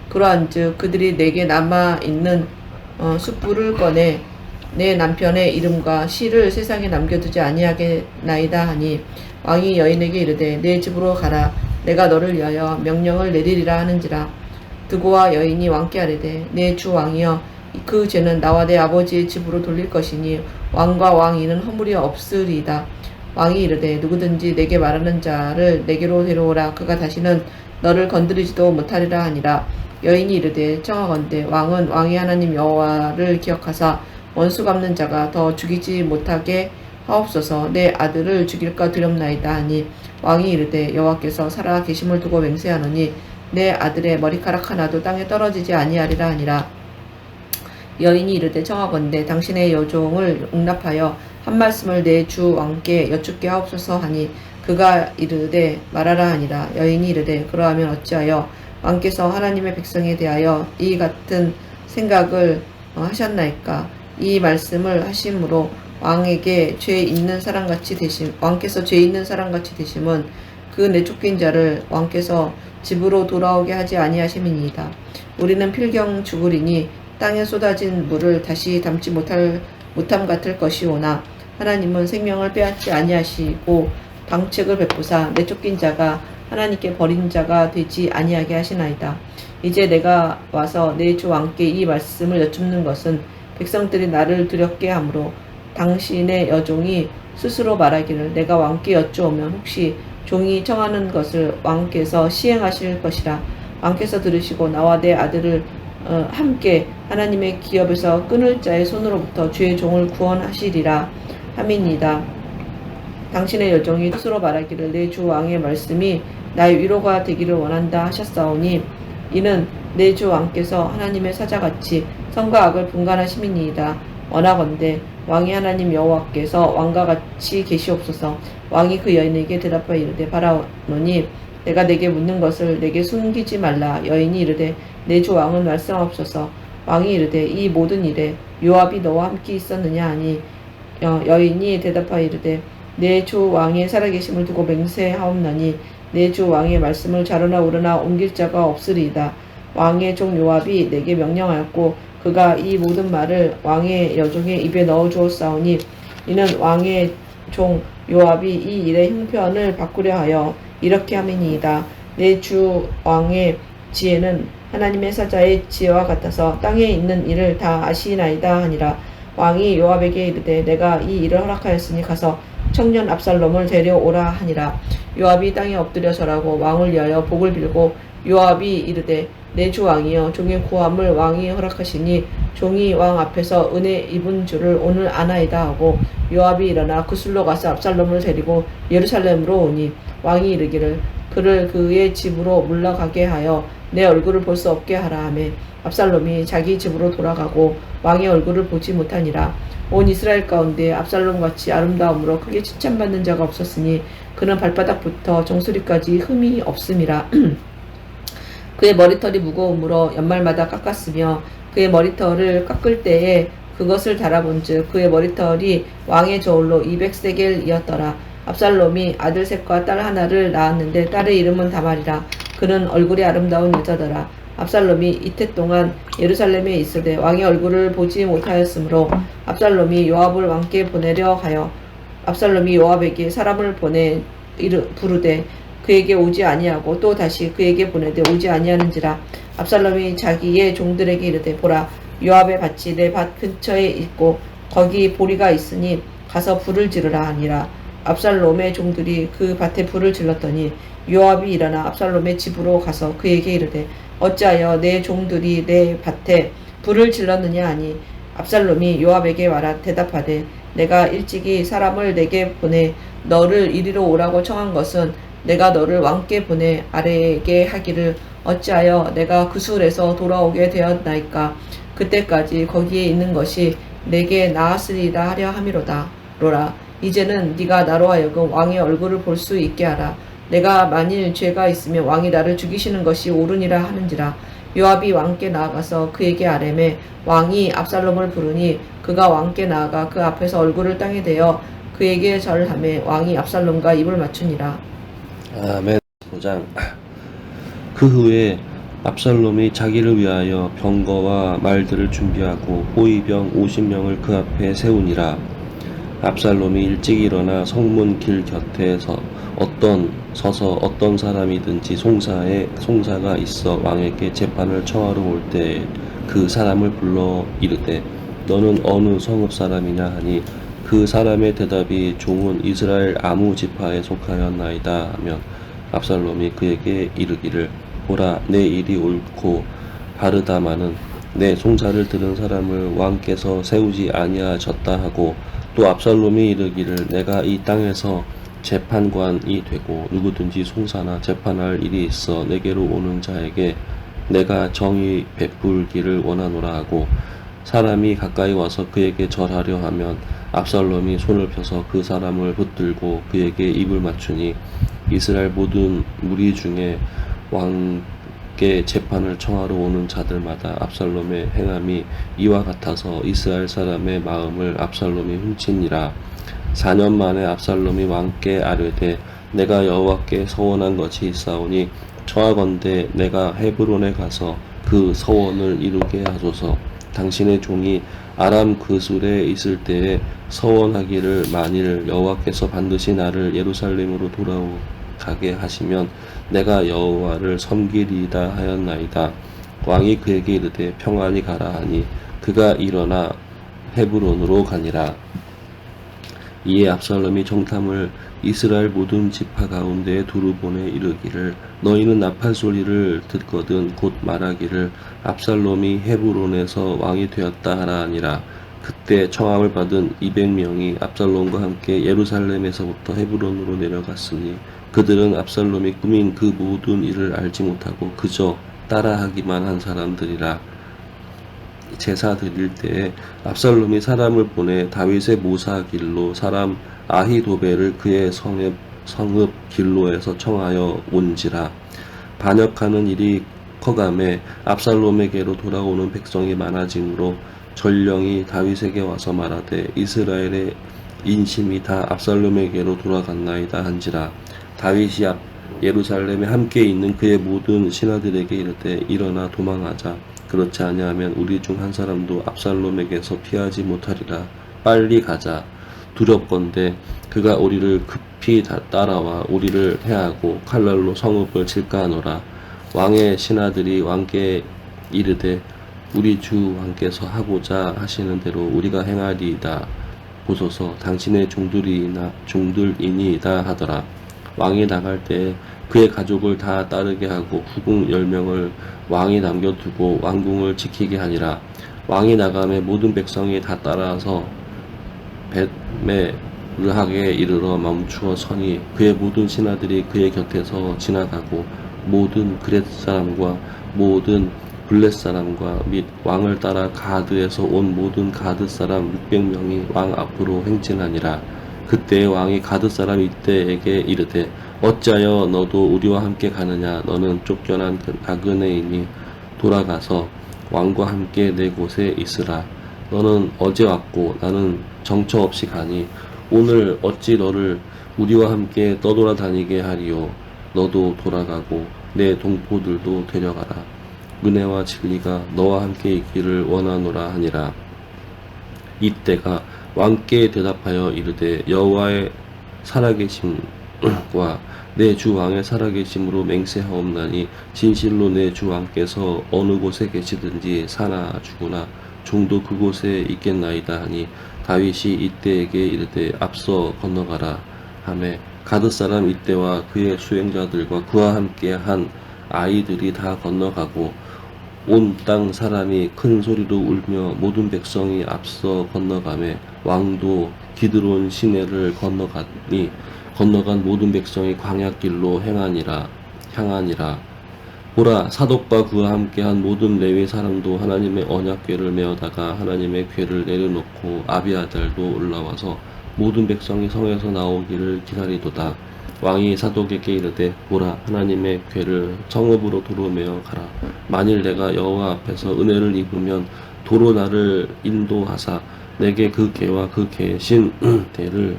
Speaker 2: 그러한즉 그들이 내게 남아있는 숯불을 꺼내 내 남편의 이름과 시를 세상에 남겨두지 아니하겠나이다 하니 왕이 여인에게 이르되 내 집으로 가라. 내가 너를 위하여 명령을 내리리라 하는지라. 드고와 여인이 왕께 아뢰되 내 주 왕이여 그 죄는 나와 내 아버지의 집으로 돌릴 것이니 왕과 왕위는 허물이 없으리이다. 왕이 이르되 누구든지 내게 말하는 자를 내게로 데려오라. 그가 다시는 너를 건드리지도 못하리라 하니라. 여인이 이르되 청하건대 왕은 왕의 하나님 여호와를 기억하사 원수 갚는 자가 더 죽이지 못하게 하옵소서. 내 아들을 죽일까 두렵나이다 하니 왕이 이르되 여호와께서 살아 계심을 두고 맹세하노니 내 아들의 머리카락 하나도 땅에 떨어지지 아니하리라 하니라. 여인이 이르되 청하건대 당신의 여종을 응납하여 한 말씀을 내 주 왕께 여쭙게 하옵소서 하니 그가 이르되 말하라 하니라. 여인이 이르되 그러하면 어찌하여 왕께서 하나님의 백성에 대하여 이 같은 생각을 하셨나이까. 이 말씀을 하심으로 왕에게 죄 있는 사람같이 되심, 왕께서 죄 있는 사람같이 되심은 그 내쫓긴 자를 왕께서 집으로 돌아오게 하지 아니하심이니이다. 우리는 필경 죽으리니 땅에 쏟아진 물을 다시 담지 못함 같을 것이오나 하나님은 생명을 빼앗지 아니하시고 방책을 베푸사 내쫓긴 자가 하나님께 버린 자가 되지 아니하게 하시나이다. 이제 내가 와서 내 주 왕께 이 말씀을 여쭙는 것은 백성들이 나를 두렵게 하므로 당신의 여종이 스스로 말하기를 내가 왕께 여쭈오면 혹시 종이 청하는 것을 왕께서 시행하실 것이라. 왕께서 들으시고 나와 내 아들을 함께 하나님의 기업에서 끊을 자의 손으로부터 주의 종을 구원하시리라 함이니이다. 당신의 여종이 스스로 말하기를 내 주 왕의 말씀이 나의 위로가 되기를 원한다 하셨사오니 이는 내 주 왕께서 하나님의 사자같이 선과 악을 분간하심이니이다. 원하건대 왕이 하나님 여호와께서 왕과 같이 계시옵소서. 왕이 그 여인에게 대답하여 이르되 바라오노니 내가 내게 묻는 것을 내게 숨기지 말라. 여인이 이르되 내 주 왕은 말씀하옵소서. 왕이 이르되 이 모든 일에 요압이 너와 함께 있었느냐 하니 여인이 대답하여 이르되 내 주 왕의 살아계심을 두고 맹세하옵나니 내 주 왕의 말씀을 좌로나 우로나 옮길 자가 없으리이다. 왕의 종 요압이 내게 명령하였고 그가 이 모든 말을 왕의 여종의 입에 넣어 주었사오니 이는 왕의 종 요압이 이 일의 형편을 바꾸려 하여 이렇게 함이니이다. 내 주 왕의 지혜는 하나님의 사자의 지혜와 같아서 땅에 있는 일을 다 아시나이다 하니라. 왕이 요압에게 이르되 내가 이 일을 허락하였으니 가서 청년 압살롬을 데려오라 하니라. 요압이 땅에 엎드려 절하고 왕을 위하여 복을 빌고 요압이 이르되 내 주 왕이여 종의 구함을 왕이 허락하시니 종이 왕 앞에서 은혜 입은 줄을 오늘 아나이다 하고 요압이 일어나 구슬로 가서 압살롬을 데리고 예루살렘으로 오니 왕이 이르기를 그를 그의 집으로 물러가게 하여 내 얼굴을 볼 수 없게 하라 하며 압살롬이 자기 집으로 돌아가고 왕의 얼굴을 보지 못하니라. 온 이스라엘 가운데 압살롬같이 아름다움으로 크게 칭찬받는 자가 없었으니 그는 발바닥부터 정수리까지 흠이 없음이라. 그의 머리털이 무거움으로 연말마다 깎았으며 그의 머리털을 깎을 때에 그것을 달아본즉 그의 머리털이 왕의 저울로 200세겔이었더라. 압살롬이 아들 셋과 딸 하나를 낳았는데 딸의 이름은 다말이라. 그는 얼굴이 아름다운 여자더라. 압살롬이 이태 동안 예루살렘에 있으되 왕의 얼굴을 보지 못하였으므로 압살롬이 요압을 왕께 보내려 하여 압살롬이 요압에게 사람을 보내 부르되 그에게 오지 아니하고 또 다시 그에게 보내되 오지 아니하는지라. 압살롬이 자기의 종들에게 이르되 보라 요압의 밭이 내 밭 근처에 있고 거기 보리가 있으니 가서 불을 지르라 하니라. 압살롬의 종들이 그 밭에 불을 질렀더니 요압이 일어나 압살롬의 집으로 가서 그에게 이르되 어찌하여 내 종들이 내 밭에 불을 질렀느냐 하니 압살롬이 요압에게 말하 대답하되 내가 일찍이 사람을 내게 보내 너를 이리로 오라고 청한 것은 내가 너를 왕께 보내 아래에게 하기를 어찌하여 내가 그술에서 돌아오게 되었나이까. 그때까지 거기에 있는 것이 내게 나았으리라 하려 함이로다. 로라 이제는 네가 나로 하여금 왕의 얼굴을 볼 수 있게 하라. 내가 만일 죄가 있으면 왕이 나를 죽이시는 것이 옳으니라 하는지라. 요압이 왕께 나아가서 그에게 아뢰매 왕이 압살롬을 부르니 그가 왕께 나아가 그 앞에서 얼굴을 땅에 대어 그에게 절하매 왕이 압살롬과 입을 맞추니라.
Speaker 1: 아멘. 5장. 그 후에 압살롬이 자기를 위하여 병거와 말들을 준비하고 호위병 50명을 그 앞에 세우니라. 압살롬이 일찍 일어나 성문 길 곁에 서서 어떤 사람이든지 송사가 있어 왕에게 재판을 청하러 올 때 그 사람을 불러 이르되 너는 어느 성읍 사람이냐 하니 그 사람의 대답이 종은 이스라엘 아무 지파에 속하였나이다 하면 압살롬이 그에게 이르기를 보라 내 일이 옳고 바르다마는 내 송사를 들은 사람을 왕께서 세우지 아니하셨다 하고 또 압살롬이 이르기를 내가 이 땅에서 재판관이 되고 누구든지 송사나 재판할 일이 있어 내게로 오는 자에게 내가 정의 베풀기를 원하노라 하고 사람이 가까이 와서 그에게 절하려 하면 압살롬이 손을 펴서 그 사람을 붙들고 그에게 입을 맞추니 이스라엘 모든 무리 중에 왕께 재판을 청하러 오는 자들마다 압살롬의 행함이 이와 같아서 이스라엘 사람의 마음을 압살롬이 훔치니라. 4년 만에 압살롬이 왕께 아뢰되 내가 여호와께 서원한 것이 있사오니 청하건대 내가 헤브론에 가서 그 서원을 이루게 하소서. 당신의 종이 아람 그술에 있을 때에 서원하기를 만일 여호와께서 반드시 나를 예루살렘으로 돌아오게 하시면 내가 여호와를 섬기리이다 하였나이다. 왕이 그에게 이르되 평안히 가라 하니 그가 일어나 헤브론으로 가니라. 이에 압살롬이 정탐을 이스라엘 모든 지파 가운데에 두루 보내 이르기를 너희는 나팔 소리를 듣거든 곧 말하기를 압살롬이 헤브론에서 왕이 되었다 하라 하니라. 그때 청함을 받은 200명이 압살롬과 함께 예루살렘에서부터 헤브론으로 내려갔으니 그들은 압살롬이 꾸민 그 모든 일을 알지 못하고 그저 따라하기만 한 사람들이라. 제사 드릴 때에 압살롬이 사람을 보내 다윗의 모사 길로 사람 아히도벨을 그의 성읍 길로에서 청하여 온지라. 반역하는 일이 커감에 압살롬에게로 돌아오는 백성이 많아지므로 전령이 다윗에게 와서 말하되 이스라엘의 인심이 다 압살롬에게로 돌아갔나이다 한지라. 다윗이 예루살렘에 함께 있는 그의 모든 신하들에게 이르되 일어나 도망하자. 그렇지 아니하면 우리 중 한 사람도 압살롬에게서 피하지 못하리라. 빨리 가자. 두렵건대 그가 우리를 급히 따라와 우리를 해하고 칼날로 성읍을 칠까 하노라. 왕의 신하들이 왕께 이르되 우리 주 왕께서 하고자 하시는 대로 우리가 행하리이다. 보소서 당신의 종들이니이다 하더라. 왕이 나갈 때 그의 가족을 다 따르게 하고 후궁 10명을 왕이 남겨두고 왕궁을 지키게 하니라. 왕이 나감에 모든 백성이 다 따라서 벳메르하게 이르러 멈추어 서니 그의 모든 신하들이 그의 곁에서 지나가고 모든 그렛 사람과 모든 블렛 사람과 및 왕을 따라 가드에서 온 모든 가드 사람 600명이 왕 앞으로 행진하니라. 그때 왕이 가드 사람 이때에게 이르되 어찌하여 너도 우리와 함께 가느냐. 너는 쫓겨난 나그네이니 돌아가서 왕과 함께 내 곳에 있으라. 너는 어제 왔고 나는 정처 없이 가니 오늘 어찌 너를 우리와 함께 떠돌아다니게 하리요. 너도 돌아가고 내 동포들도 데려가라. 은혜와 진리가 너와 함께 있기를 원하노라 하니라. 이때가 왕께 대답하여 이르되 여호와의 살아계심과 내 주 왕의 살아계심으로 맹세하옵나니 진실로 내 주 왕께서 어느 곳에 계시든지 사나 죽으나 종도 그곳에 있겠나이다 하니 다윗이 이때에게 이르되 앞서 건너가라 하매 가드 사람 이때와 그의 수행자들과 그와 함께 한 아이들이 다 건너가고 온 땅 사람이 큰 소리로 울며 모든 백성이 앞서 건너가매 왕도 기드론 시내를 건너간 모든 백성이 광야길로 향하니라. 보라 사독과 그와 함께한 모든 레위 사람도 하나님의 언약궤를 메어다가 하나님의 궤를 내려놓고 아비아달도 올라와서 모든 백성이 성에서 나오기를 기다리도다. 왕이 사독에게 이르되 보라 하나님의 궤를 성읍으로 도로 메어 가라. 만일 내가 여호와 앞에서 은혜를 입으면 도로 나를 인도하사 내게 그 궤와 그 궤신 대를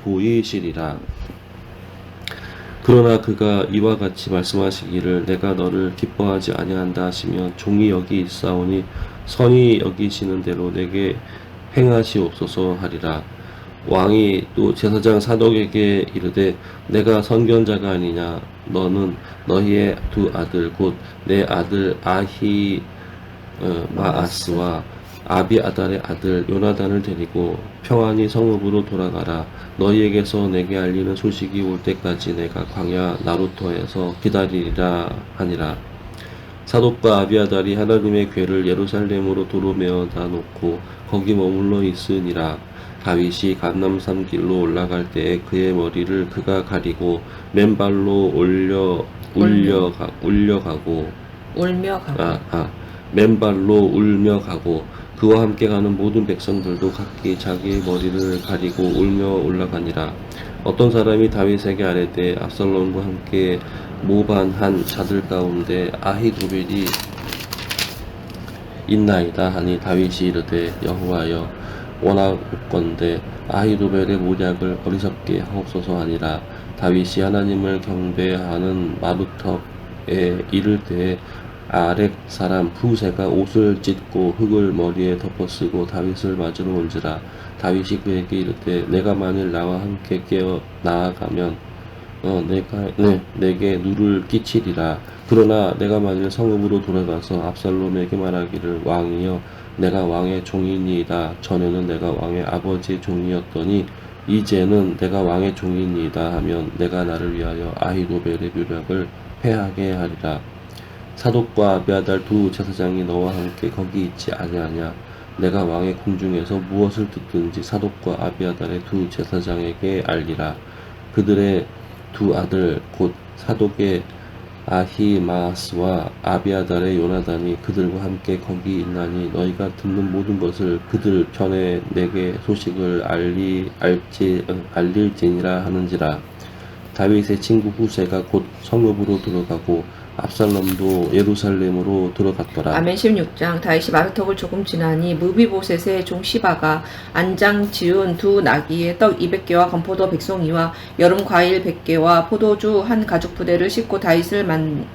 Speaker 1: 보이시리라. 그러나 그가 이와 같이 말씀하시기를 내가 너를 기뻐하지 아니한다 하시면 종이 여기 있사오니 선히 여기시는 대로 내게 행하시옵소서 하리라. 왕이 또 제사장 사독에게 이르되 내가 선견자가 아니냐. 너는 너희의 두 아들 곧 내 아들 마아스와 아비아달의 아들 요나단을 데리고 평안히 성읍으로 돌아가라. 너희에게서 내게 알리는 소식이 올 때까지 내가 광야 나루터에서 기다리리라 하니라. 사독과 아비아달이 하나님의 궤를 예루살렘으로 도로 메어다 놓고 거기 머물러 있으니라. 다윗이 감람산 길로 올라갈 때에 그의 머리를 그가 가리고 맨발로 울려가고
Speaker 2: 울며 가고
Speaker 1: 맨발로 울며 가고 그와 함께 가는 모든 백성들도 각기 자기의 머리를 가리고 울며 올라가니라. 어떤 사람이 다윗에게 아뢰되 압살롬과 함께 모반한 자들 가운데 아히도벨이 있나이다 하니 다윗이 이르되 여호와여 원하건대 아히도벨의 모략을 어리석게 하옵소서 하니라. 다윗이 하나님을 경배하는 마루턱에 이를 때에 아렉 사람 후세가 옷을 찢고 흙을 머리에 덮어쓰고 다윗을 맞으러 온지라. 다윗이 그에게 이르되 내가 만일 나와 함께 깨어 나아가면 내게 누를 끼치리라. 그러나 내가 만일 성읍으로 돌아가서 압살롬에게 말하기를 왕이여 내가 왕의 종이니이다. 전에는 내가 왕의 아버지의 종이었더니 이제는 내가 왕의 종이니이다 하면 내가 나를 위하여 아히도벨의 묘략을 패하게 하리라. 사독과 아비아달 두 제사장이 너와 함께 거기 있지 아니하냐. 내가 왕의 궁중에서 무엇을 듣든지 사독과 아비아달의 두 제사장에게 알리라. 그들의 두 아들 곧 사독의 아히마스와 아비아달의 요나단이 그들과 함께 거기 있나니 너희가 듣는 모든 것을 그들 전에 내게 소식을 알릴지니라 하는지라. 다윗의 친구 후세가 곧 성읍으로 들어가고 압살롬도 예루살렘으로 들어갔더라.
Speaker 2: 아멘. 16장. 다윗이 마루턱을 조금 지나니 무비보셋의 종 시바가 안장 지운 두 나귀에 떡 200개와 건포도 100송이와 여름 과일 100개와 포도주 한 가죽 부대를 싣고 다윗을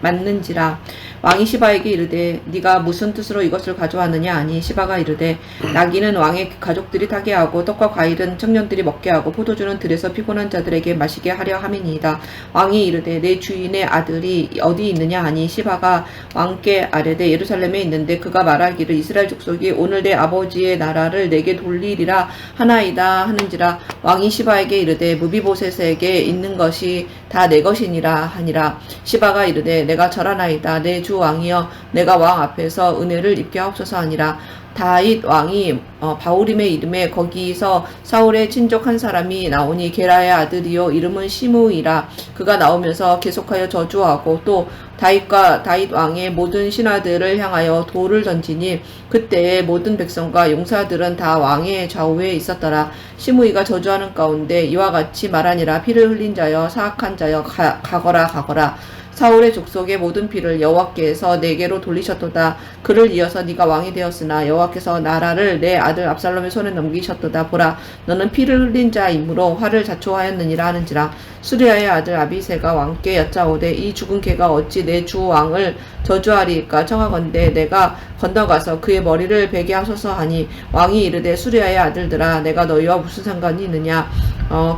Speaker 2: 맞는지라. 왕이 시바에게 이르되 네가 무슨 뜻으로 이것을 가져왔느냐 하니 시바가 이르되 나귀는 왕의 가족들이 타게 하고 떡과 과일은 청년들이 먹게 하고 포도주는 들에서 피곤한 자들에게 마시게 하려 함이니이다. 왕이 이르되 내 주인의 아들이 어디 있느냐 하니 시바가 왕께 아뢰되 예루살렘에 있는데 그가 말하기를 이스라엘 족속이 오늘 내 아버지의 나라를 내게 돌리리라 하나이다 하는지라. 왕이 시바에게 이르되 무비보셋에게 있는 것이 다 내 것이니라 하니라. 시바가 이르되 내가 절하나이다. 내 주 왕이여 내가 왕 앞에서 은혜를 입게 하옵소서 하니라. 다윗 왕이 바우림의 이름에 거기서 사울의 친족 한 사람이 나오니 게라의 아들이요 이름은 시므이라. 그가 나오면서 계속하여 저주하고 또 다윗과 다윗 왕의 모든 신하들을 향하여 돌을 던지니 그때의 모든 백성과 용사들은 다 왕의 좌우에 있었더라. 시므이가 저주하는 가운데 이와 같이 말하니라. 피를 흘린 자여 사악한 자여 가거라. 사울의 족속의 모든 피를 여호와께서 내게로 돌리셨도다. 그를 이어서 네가 왕이 되었으나 여호와께서 나라를 내 아들 압살롬의 손에 넘기셨도다. 보라, 너는 피를 흘린 자이므로 화를 자초하였느니라 하는지라. 수리아의 아들 아비새가 왕께 여짜오되 이 죽은 개가 어찌 내 주 왕을 저주하리까 청하건대 내가 건너가서 그의 머리를 베게 하소서 하니 왕이 이르되 수리아의 아들들아 내가 너희와 무슨 상관이 있느냐.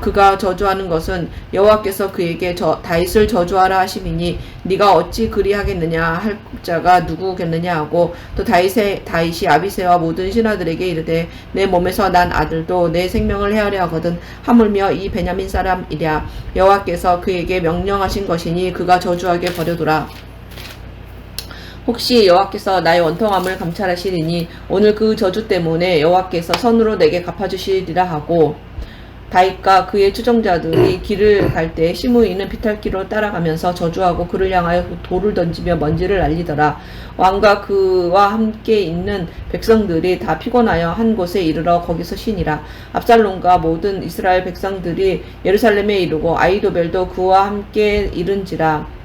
Speaker 2: 그가 저주하는 것은 여호와께서 그에게 다윗을 저주하라 하심이니 네가 어찌 그리하겠느냐 할 자가 누구겠느냐 하고 또 다윗이 아비새와 모든 신하들에게 이르되 내 몸에서 난 아들도 내 생명을 헤아려 하거든 하물며 이 베냐민 사람이랴. 여호와께서 그에게 명령하신 것이니 그가 저주하게 버려두라. 혹시 여호와께서 나의 원통함을 감찰하시리니 오늘 그 저주 때문에 여호와께서 선으로 내게 갚아주시리라 하고 다윗과 그의 추종자들이 길을 갈 때 시므이는 비탈길로 따라가면서 저주하고 그를 향하여 돌을 던지며 먼지를 날리더라. 왕과 그와 함께 있는 백성들이 다 피곤하여 한 곳에 이르러 거기서 쉬니라. 압살롬과 모든 이스라엘 백성들이 예루살렘에 이르고 아히도벨도 그와 함께 이른지라.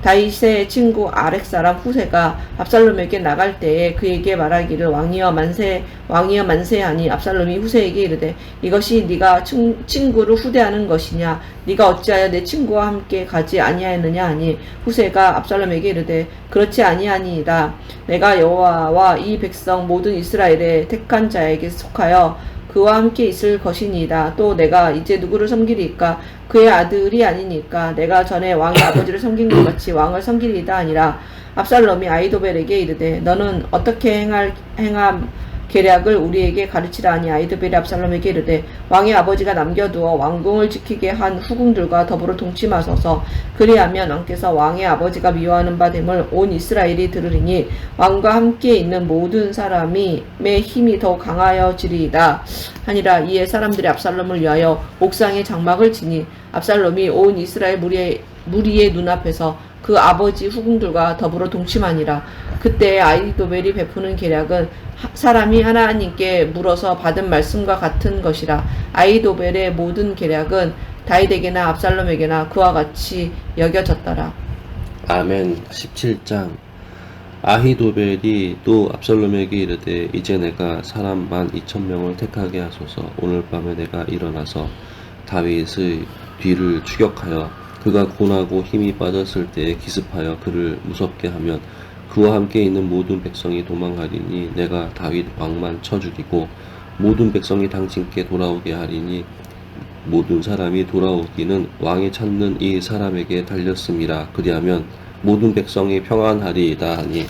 Speaker 2: 다윗의 친구 아렉 사람 후세가 압살롬에게 나갈 때에 그에게 말하기를 왕이여 만세 하니 압살롬이 후세에게 이르되 이것이 네가 친구를 후대하는 것이냐. 네가 어찌하여 내 친구와 함께 가지 아니하였느냐 하니 후세가 압살롬에게 이르되 그렇지 아니하니이다. 내가 여호와와 이 백성 모든 이스라엘의 택한 자에게 속하여 그와 함께 있을 것이니이다. 또 내가 이제 누구를 섬기리까? 그의 아들이 아니니까 내가 전에 왕의 아버지를 섬긴 것 같이 왕을 섬기리이다 아니라. 압살롬이 아히도벨에게 이르되 너는 어떻게 계략을 우리에게 가르치라 하니 아히도벨이 압살롬에게 이르되 왕의 아버지가 남겨두어 왕궁을 지키게 한 후궁들과 더불어 동침하소서. 그리하면 왕께서 왕의 아버지가 미워하는 바 됨을 온 이스라엘이 들으리니 왕과 함께 있는 모든 사람의 힘이 더욱 강하여지리이다 하니라. 이에 사람들이 압살롬을 위하여 옥상에 장막을 치니 압살롬이 온 이스라엘 무리의 눈앞에서 그 아버지 후궁들과 더불어 동침하니라. 그때 아히도벨이 베푸는 계략은 사람이 하나님께 물어서 받은 말씀과 같은 것이라. 아히도벨의 모든 계략은 다윗에게나 압살롬에게나 그와 같이 여겨졌더라.
Speaker 1: 아멘. 17장. 아히도벨이 또 압살롬에게 이르되 이제 내가 사람 12,000명을 택하게 하소서. 오늘 밤에 내가 일어나서 다윗의 뒤를 추격하여 그가 고나고 힘이 빠졌을 때에 기습하여 그를 무섭게 하면 그와 함께 있는 모든 백성이 도망하리니 내가 다윗 왕만 쳐 죽이고 모든 백성이 당신께 돌아오게 하리니 모든 사람이 돌아오기는 왕이 찾는 이 사람에게 달렸음이라. 그리하면 모든 백성이 평안하리이다 하니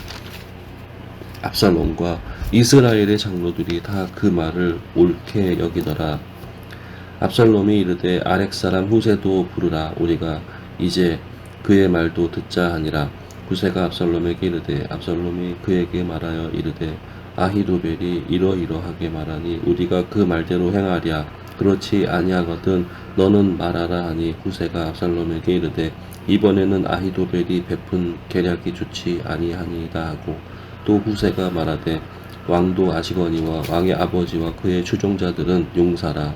Speaker 1: 압살롬과 이스라엘의 장로들이 다 그 말을 옳게 여기더라. 압살롬이 이르되 아렉 사람 후세도 부르라. 우리가 이제 그의 말도 듣자 하니라. 후세가 압살롬에게 이르되 압살롬이 그에게 말하여 이르되 아히도벨이 이러이러하게 말하니 우리가 그 말대로 행하랴. 그렇지 아니하거든 너는 말하라 하니 후세가 압살롬에게 이르되 이번에는 아히도벨이 베푼 계략이 좋지 아니하니이다 하고 또 후세가 말하되 왕도 아시거니와 왕의 아버지와 그의 추종자들은 용사라.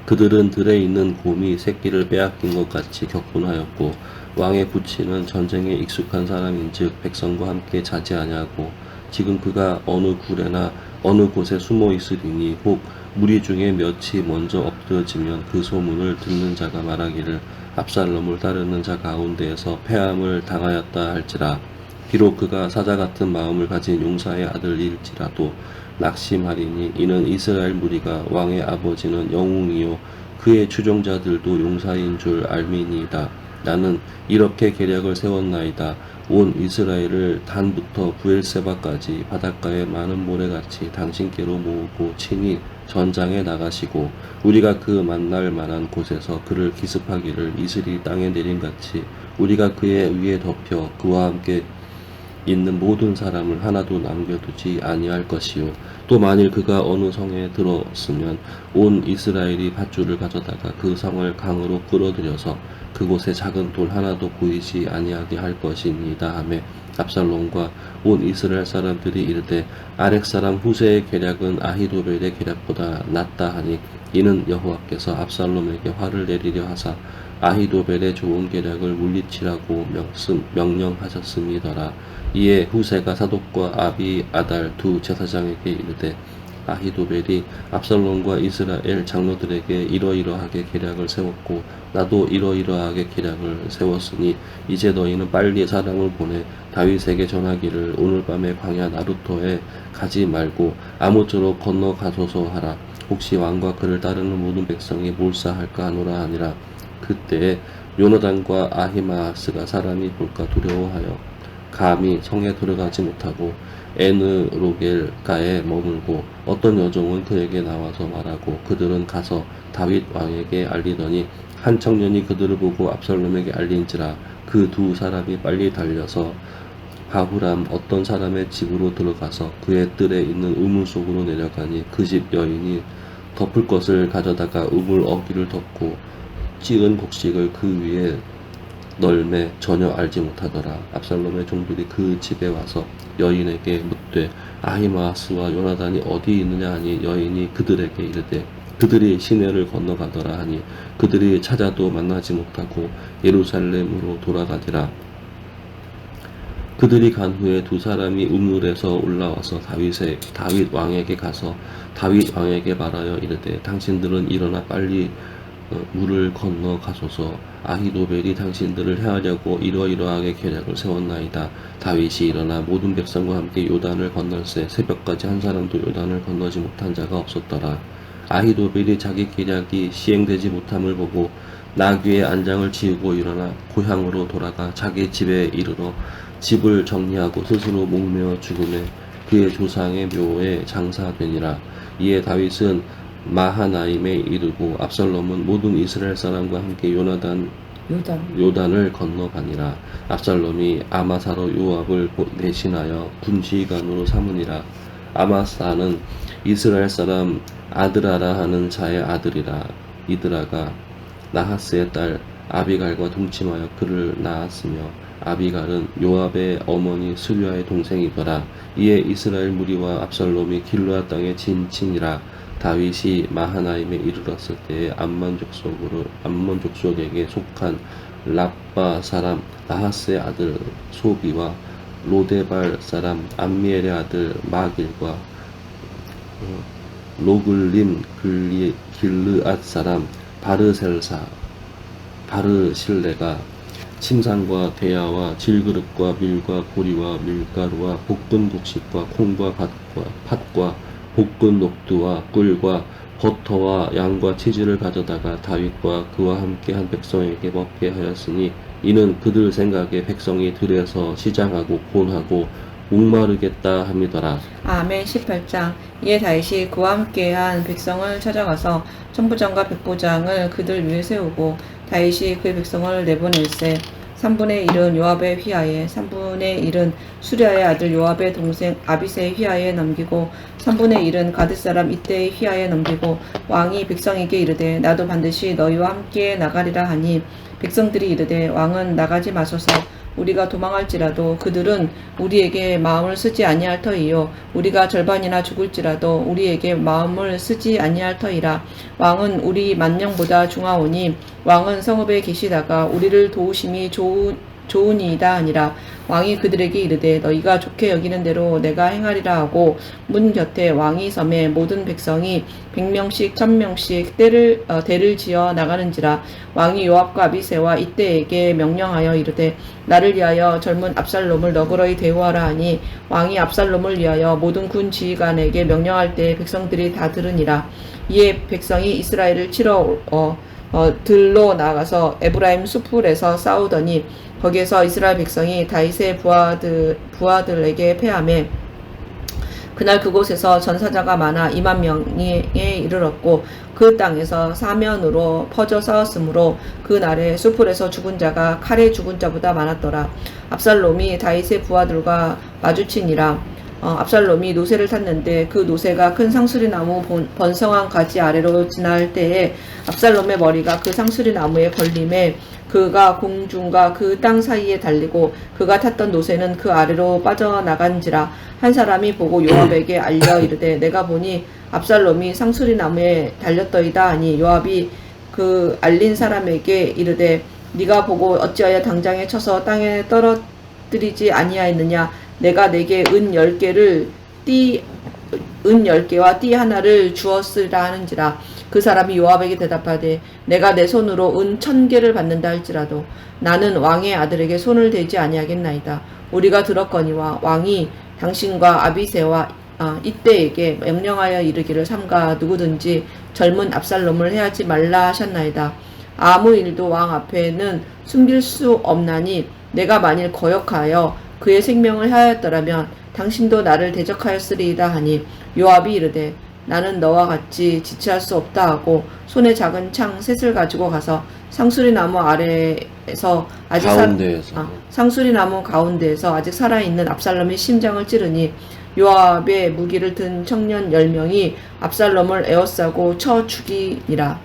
Speaker 1: 그들은 들에 있는 곰이 새끼를 빼앗긴 것 같이 격분하였고 왕의 부치는 전쟁에 익숙한 사람인즉 백성과 함께 자지 아니하고 지금 그가 어느 굴에나 어느 곳에 숨어 있으리니 혹 무리 중에 몇이 먼저 엎드러지면 그 소문을 듣는 자가 말하기를 압살롬을 따르는 자 가운데에서 패함을 당하였다 할지라. 비록 그가 사자 같은 마음을 가진 용사의 아들일지라도 낙심하리니 이는 이스라엘 무리가 왕의 아버지는 영웅이요 그의 추종자들도 용사인 줄 알미니이다. 나는 이렇게 계략을 세웠나이다. 온 이스라엘을 단부터 부엘세바까지 바닷가의 많은 모래같이 당신께로 모으고 친히 전장에 나가시고 우리가 그 만날 만한 곳에서 그를 기습하기를 이슬이 땅에 내림같이 우리가 그의 위에 덮여 그와 함께 있는 모든 사람을 하나도 남겨두지 아니할 것이요. 또 만일 그가 어느 성에 들었으면 온 이스라엘이 밧줄을 가져다가 그 성을 강으로 끌어들여서 그곳에 작은 돌 하나도 보이지 아니하게 할 것이니이다 하매 압살롬과 온 이스라엘 사람들이 이르되 아렉 사람 후세의 계략은 아히도벨의 계략보다 낫다 하니 이는 여호와께서 압살롬에게 화를 내리려 하사 아히도벨의 좋은 계략을 물리치라고 명령하셨음이더라. 이에 후세가 사독과 아비아달 두 제사장에게 이르되 아히도벨이 압살롬과 이스라엘 장로들에게 이러이러하게 계략을 세웠고 나도 이러이러하게 계략을 세웠으니 이제 너희는 빨리 사람을 보내 다윗에게 전하기를 오늘 밤에 광야 나루토에 가지 말고 아무쪼록 건너가소서 하라. 혹시 왕과 그를 따르는 모든 백성이 몰사할까 하노라 하니라. 그때에 요나단과 아히마아스가 사람이 볼까 두려워하여 감히 성에 들어가지 못하고 에느로겔가에 머물고 어떤 여종은 그에게 나와서 말하고 그들은 가서 다윗 왕에게 알리더니 한 청년이 그들을 보고 압살롬에게 알린지라. 그 두 사람이 빨리 달려서 바후람 어떤 사람의 집으로 들어가서 그의 뜰에 있는 우물 속으로 내려가니 그 집 여인이 덮을 것을 가져다가 우물 어귀를 덮고 찌은 곡식을 그 위에 널매 전혀 알지 못하더라. 압살롬의 종들이 그 집에 와서 여인에게 묻되 아히마아스와 요나단이 어디 있느냐 하니 여인이 그들에게 이르되 그들이 시내를 건너가더라 하니 그들이 찾아도 만나지 못하고 예루살렘으로 돌아가니라. 그들이 간 후에 두 사람이 우물에서 올라와서 다윗 왕에게 가서 다윗 왕에게 말하여 이르되 당신들은 일어나 빨리 물을 건너 가소서. 아히도벨이 당신들을 해하려고 이러이러하게 계략을 세웠나이다. 다윗이 일어나 모든 백성과 함께 요단을 건널세 새벽까지 한 사람도 요단을 건너지 못한 자가 없었더라. 아히도벨이 자기 계략이 시행되지 못함을 보고 나귀의 안장을 지우고 일어나 고향으로 돌아가 자기 집에 이르러 집을 정리하고 스스로 목매어 죽음에 그의 조상의 묘에 장사되니라. 이에 다윗은 마하나임에 이르고 압살롬은 모든 이스라엘 사람과 함께 요단을 건너가니라. 압살롬이 아마사로 요압을 대신하여 군지휘관으로 삼으니라. 아마사는 이스라엘 사람 아드라라 하는 자의 아들이라. 이드라가 나하스의 딸 아비갈과 동침하여 그를 낳았으며 아비갈은 요압의 어머니 스류아의 동생이더라. 이에 이스라엘 무리와 압살롬이 길르앗 땅에 진친이라. 다윗이 마하나임에 이르렀을 때에 암몬 족속에게 속한 랍바 사람 나하스의 아들 소비와 로데발 사람 암미엘의 아들 마길과 로글림 길르앗 사람 바르실레가 침상과 대야와 질그릇과 밀과 보리와 밀가루와 볶은 곡식과 콩과 팥과 볶은 녹두와 꿀과 버터와 양과 치즈를 가져다가 다윗과 그와 함께한 백성에게 먹게 하였으니 이는 그들 생각에 백성이 들에서 시장하고 곤하고 목마르겠다 함이더라.
Speaker 2: 아멘. 18장. 이에 다윗이 그와 함께한 백성을 찾아가서 천부장과 백부장을 그들 위에 세우고 다윗이 그 백성을 내보낼세 3분의 1은 요압의 휘하에 3분의 1은 수리아의 아들 요압의 동생 아비새의 휘하에 넘기고 3분의 1은 가드 사람 이때의 휘하에 넘기고 왕이 백성에게 이르되 나도 반드시 너희와 함께 나가리라 하니 백성들이 이르되 왕은 나가지 마소서 우리가 도망할지라도 그들은 우리에게 마음을 쓰지 아니할 터이요 우리가 절반이나 죽을지라도 우리에게 마음을 쓰지 아니할 터이라. 왕은 우리 만명보다 중하오니 왕은 성읍에 계시다가 우리를 도우심이 좋으니이다 하니라. 왕이 그들에게 이르되 너희가 좋게 여기는 대로 내가 행하리라 하고 문 곁에 왕이 섬에 모든 백성이 100명씩 1000명씩 대를 지어 나가는지라. 왕이 요압과 아비새와 이때에게 명령하여 이르되 나를 위하여 젊은 압살롬을 너그러이 대우하라 하니 왕이 압살롬을 위하여 모든 군 지휘관에게 명령할 때 백성들이 다 들으니라. 이에 백성이 이스라엘을 치러 들로 나가서 에브라임 수풀에서 싸우더니 거기에서 이스라엘 백성이 다윗의 부하들에게 패하매 그날 그곳에서 전사자가 많아 2만 명에 이르렀고 그 땅에서 사면으로 퍼져 싸웠으므로 그 날에 수풀에서 죽은 자가 칼에 죽은 자보다 많았더라. 압살롬이 다윗의 부하들과 마주치니라. 압살롬이 노새를 탔는데 그 노새가 큰 상수리 나무 번성한 가지 아래로 지날 때에 압살롬의 머리가 그 상수리 나무에 걸림에 그가 공중과 그 땅 사이에 달리고 그가 탔던 노새는 그 아래로 빠져나간지라. 한 사람이 보고 요압에게 알려 이르되 내가 보니 압살롬이 상수리 나무에 달렸더이다 하니 요압이 그 알린 사람에게 이르되 네가 보고 어찌하여 당장에 쳐서 땅에 떨어뜨리지 아니하였느냐. 내가 내게 은 10개와 띠 하나를 주었으라 하는지라. 그 사람이 요압에게 대답하되 내가 내 손으로 은 1000개를 받는다 할지라도 나는 왕의 아들에게 손을 대지 아니하겠나이다. 우리가 들었거니와 왕이 당신과 아비새와 이때에게 명령하여 이르기를 삼가 누구든지 젊은 압살롬을 해하지 말라 하셨나이다. 아무 일도 왕 앞에는 숨길 수 없나니 내가 만일 거역하여 그의 생명을 해하였더라면 당신도 나를 대적하였으리이다 하니 요압이 이르되 나는 너와 같이 지체할 수 없다 하고 손에 작은 창 셋을 가지고 가서 상수리 나무 아래에서 상수리 나무 가운데에서 아직 살아있는 압살롬의 심장을 찌르니 요압의 무기를 든 청년 10명이 압살롬을 에워싸고 쳐 죽이니라.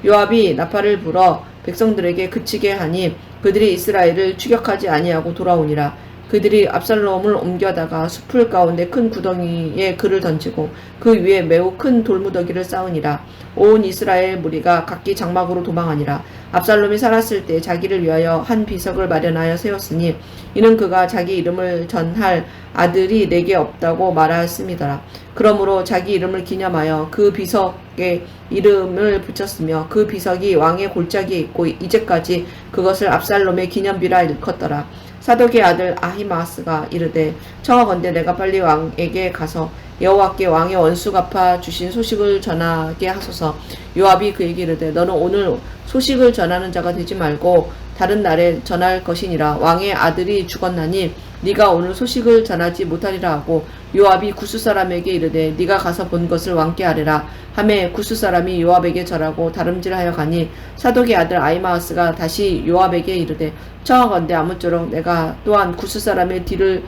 Speaker 2: 요압이 나팔을 불어 백성들에게 그치게 하니 그들이 이스라엘을 추격하지 아니하고 돌아오니라. 그들이 압살롬을 옮겨다가 수풀 가운데 큰 구덩이에 그를 던지고 그 위에 매우 큰 돌무더기를 쌓으니라. 온 이스라엘 무리가 각기 장막으로 도망하니라. 압살롬이 살았을 때 자기를 위하여 한 비석을 마련하여 세웠으니 이는 그가 자기 이름을 전할 아들이 내게 없다고 말하였음이더라. 그러므로 자기 이름을 기념하여 그 비석에 이름을 붙였으며 그 비석이 왕의 골짜기에 있고 이제까지 그것을 압살롬의 기념비라 일컫더라. 사독의 아들 아히마스가 이르되 청하건대 내가 빨리 왕에게 가서 여호와께 왕의 원수 갚아 주신 소식을 전하게 하소서. 요압이 그에게 이르되 너는 오늘 소식을 전하는 자가 되지 말고 다른 날에 전할 것이니라. 왕의 아들이 죽었나니 네가 오늘 소식을 전하지 못하리라 하고 요압이 구스 사람에게 이르되 네가 가서 본 것을 왕께 아뢰라 하매 구스 사람이 요압에게 절하고 다름질하여 가니 사독의 아들 아히마아스가 다시 요압에게 이르되 청하건대 아무쪼록 내가 또한 구스 사람의 뒤를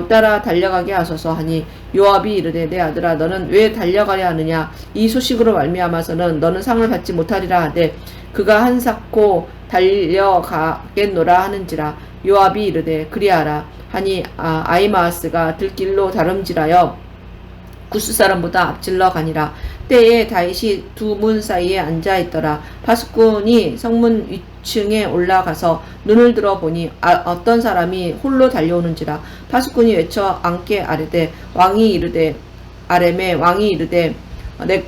Speaker 2: 따라 달려가게 하소서 하니 요압이 이르되 내 아들아 너는 왜 달려가려 하느냐 이 소식으로 말미암아서는 너는 상을 받지 못하리라 하되 그가 한사코 달려가겠노라 하는지라 요압이 이르되 그리하라 하니 아히마아스가 들길로 다름질하여 구스 사람보다 앞질러 가니라. 때에 다윗이 두 문 사이에 앉아 있더라. 파수꾼이 성문 위층에 올라가서 눈을 들어 보니 어떤 사람이 홀로 달려오는지라. 파수꾼이 외쳐 왕께 아뢰되 왕이 이르되 아뢰매 왕이 이르되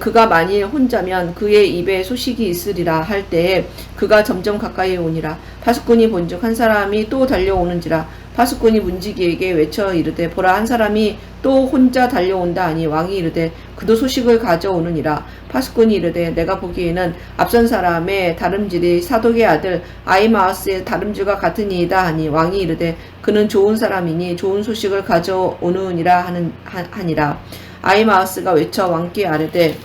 Speaker 2: 그가 만일 혼자면 그의 입에 소식이 있으리라 할 때에 그가 점점 가까이 오니라. 파수꾼이 본즉 한 사람이 또 달려오는지라. 파수꾼이 문지기에게 외쳐 이르되 보라 한 사람이 또 혼자 달려온다 하니 왕이 이르되 그도 소식을 가져오느니라. 파수꾼이 이르되 내가 보기에는 앞선 사람의 다름질이 사독의 아들 아히마아스의 다름질과 같으니이다 하니 왕이 이르되 그는 좋은 사람이니 좋은 소식을 가져오느니라 하니라. 아히마아스가 외쳐 왕께 아뢰되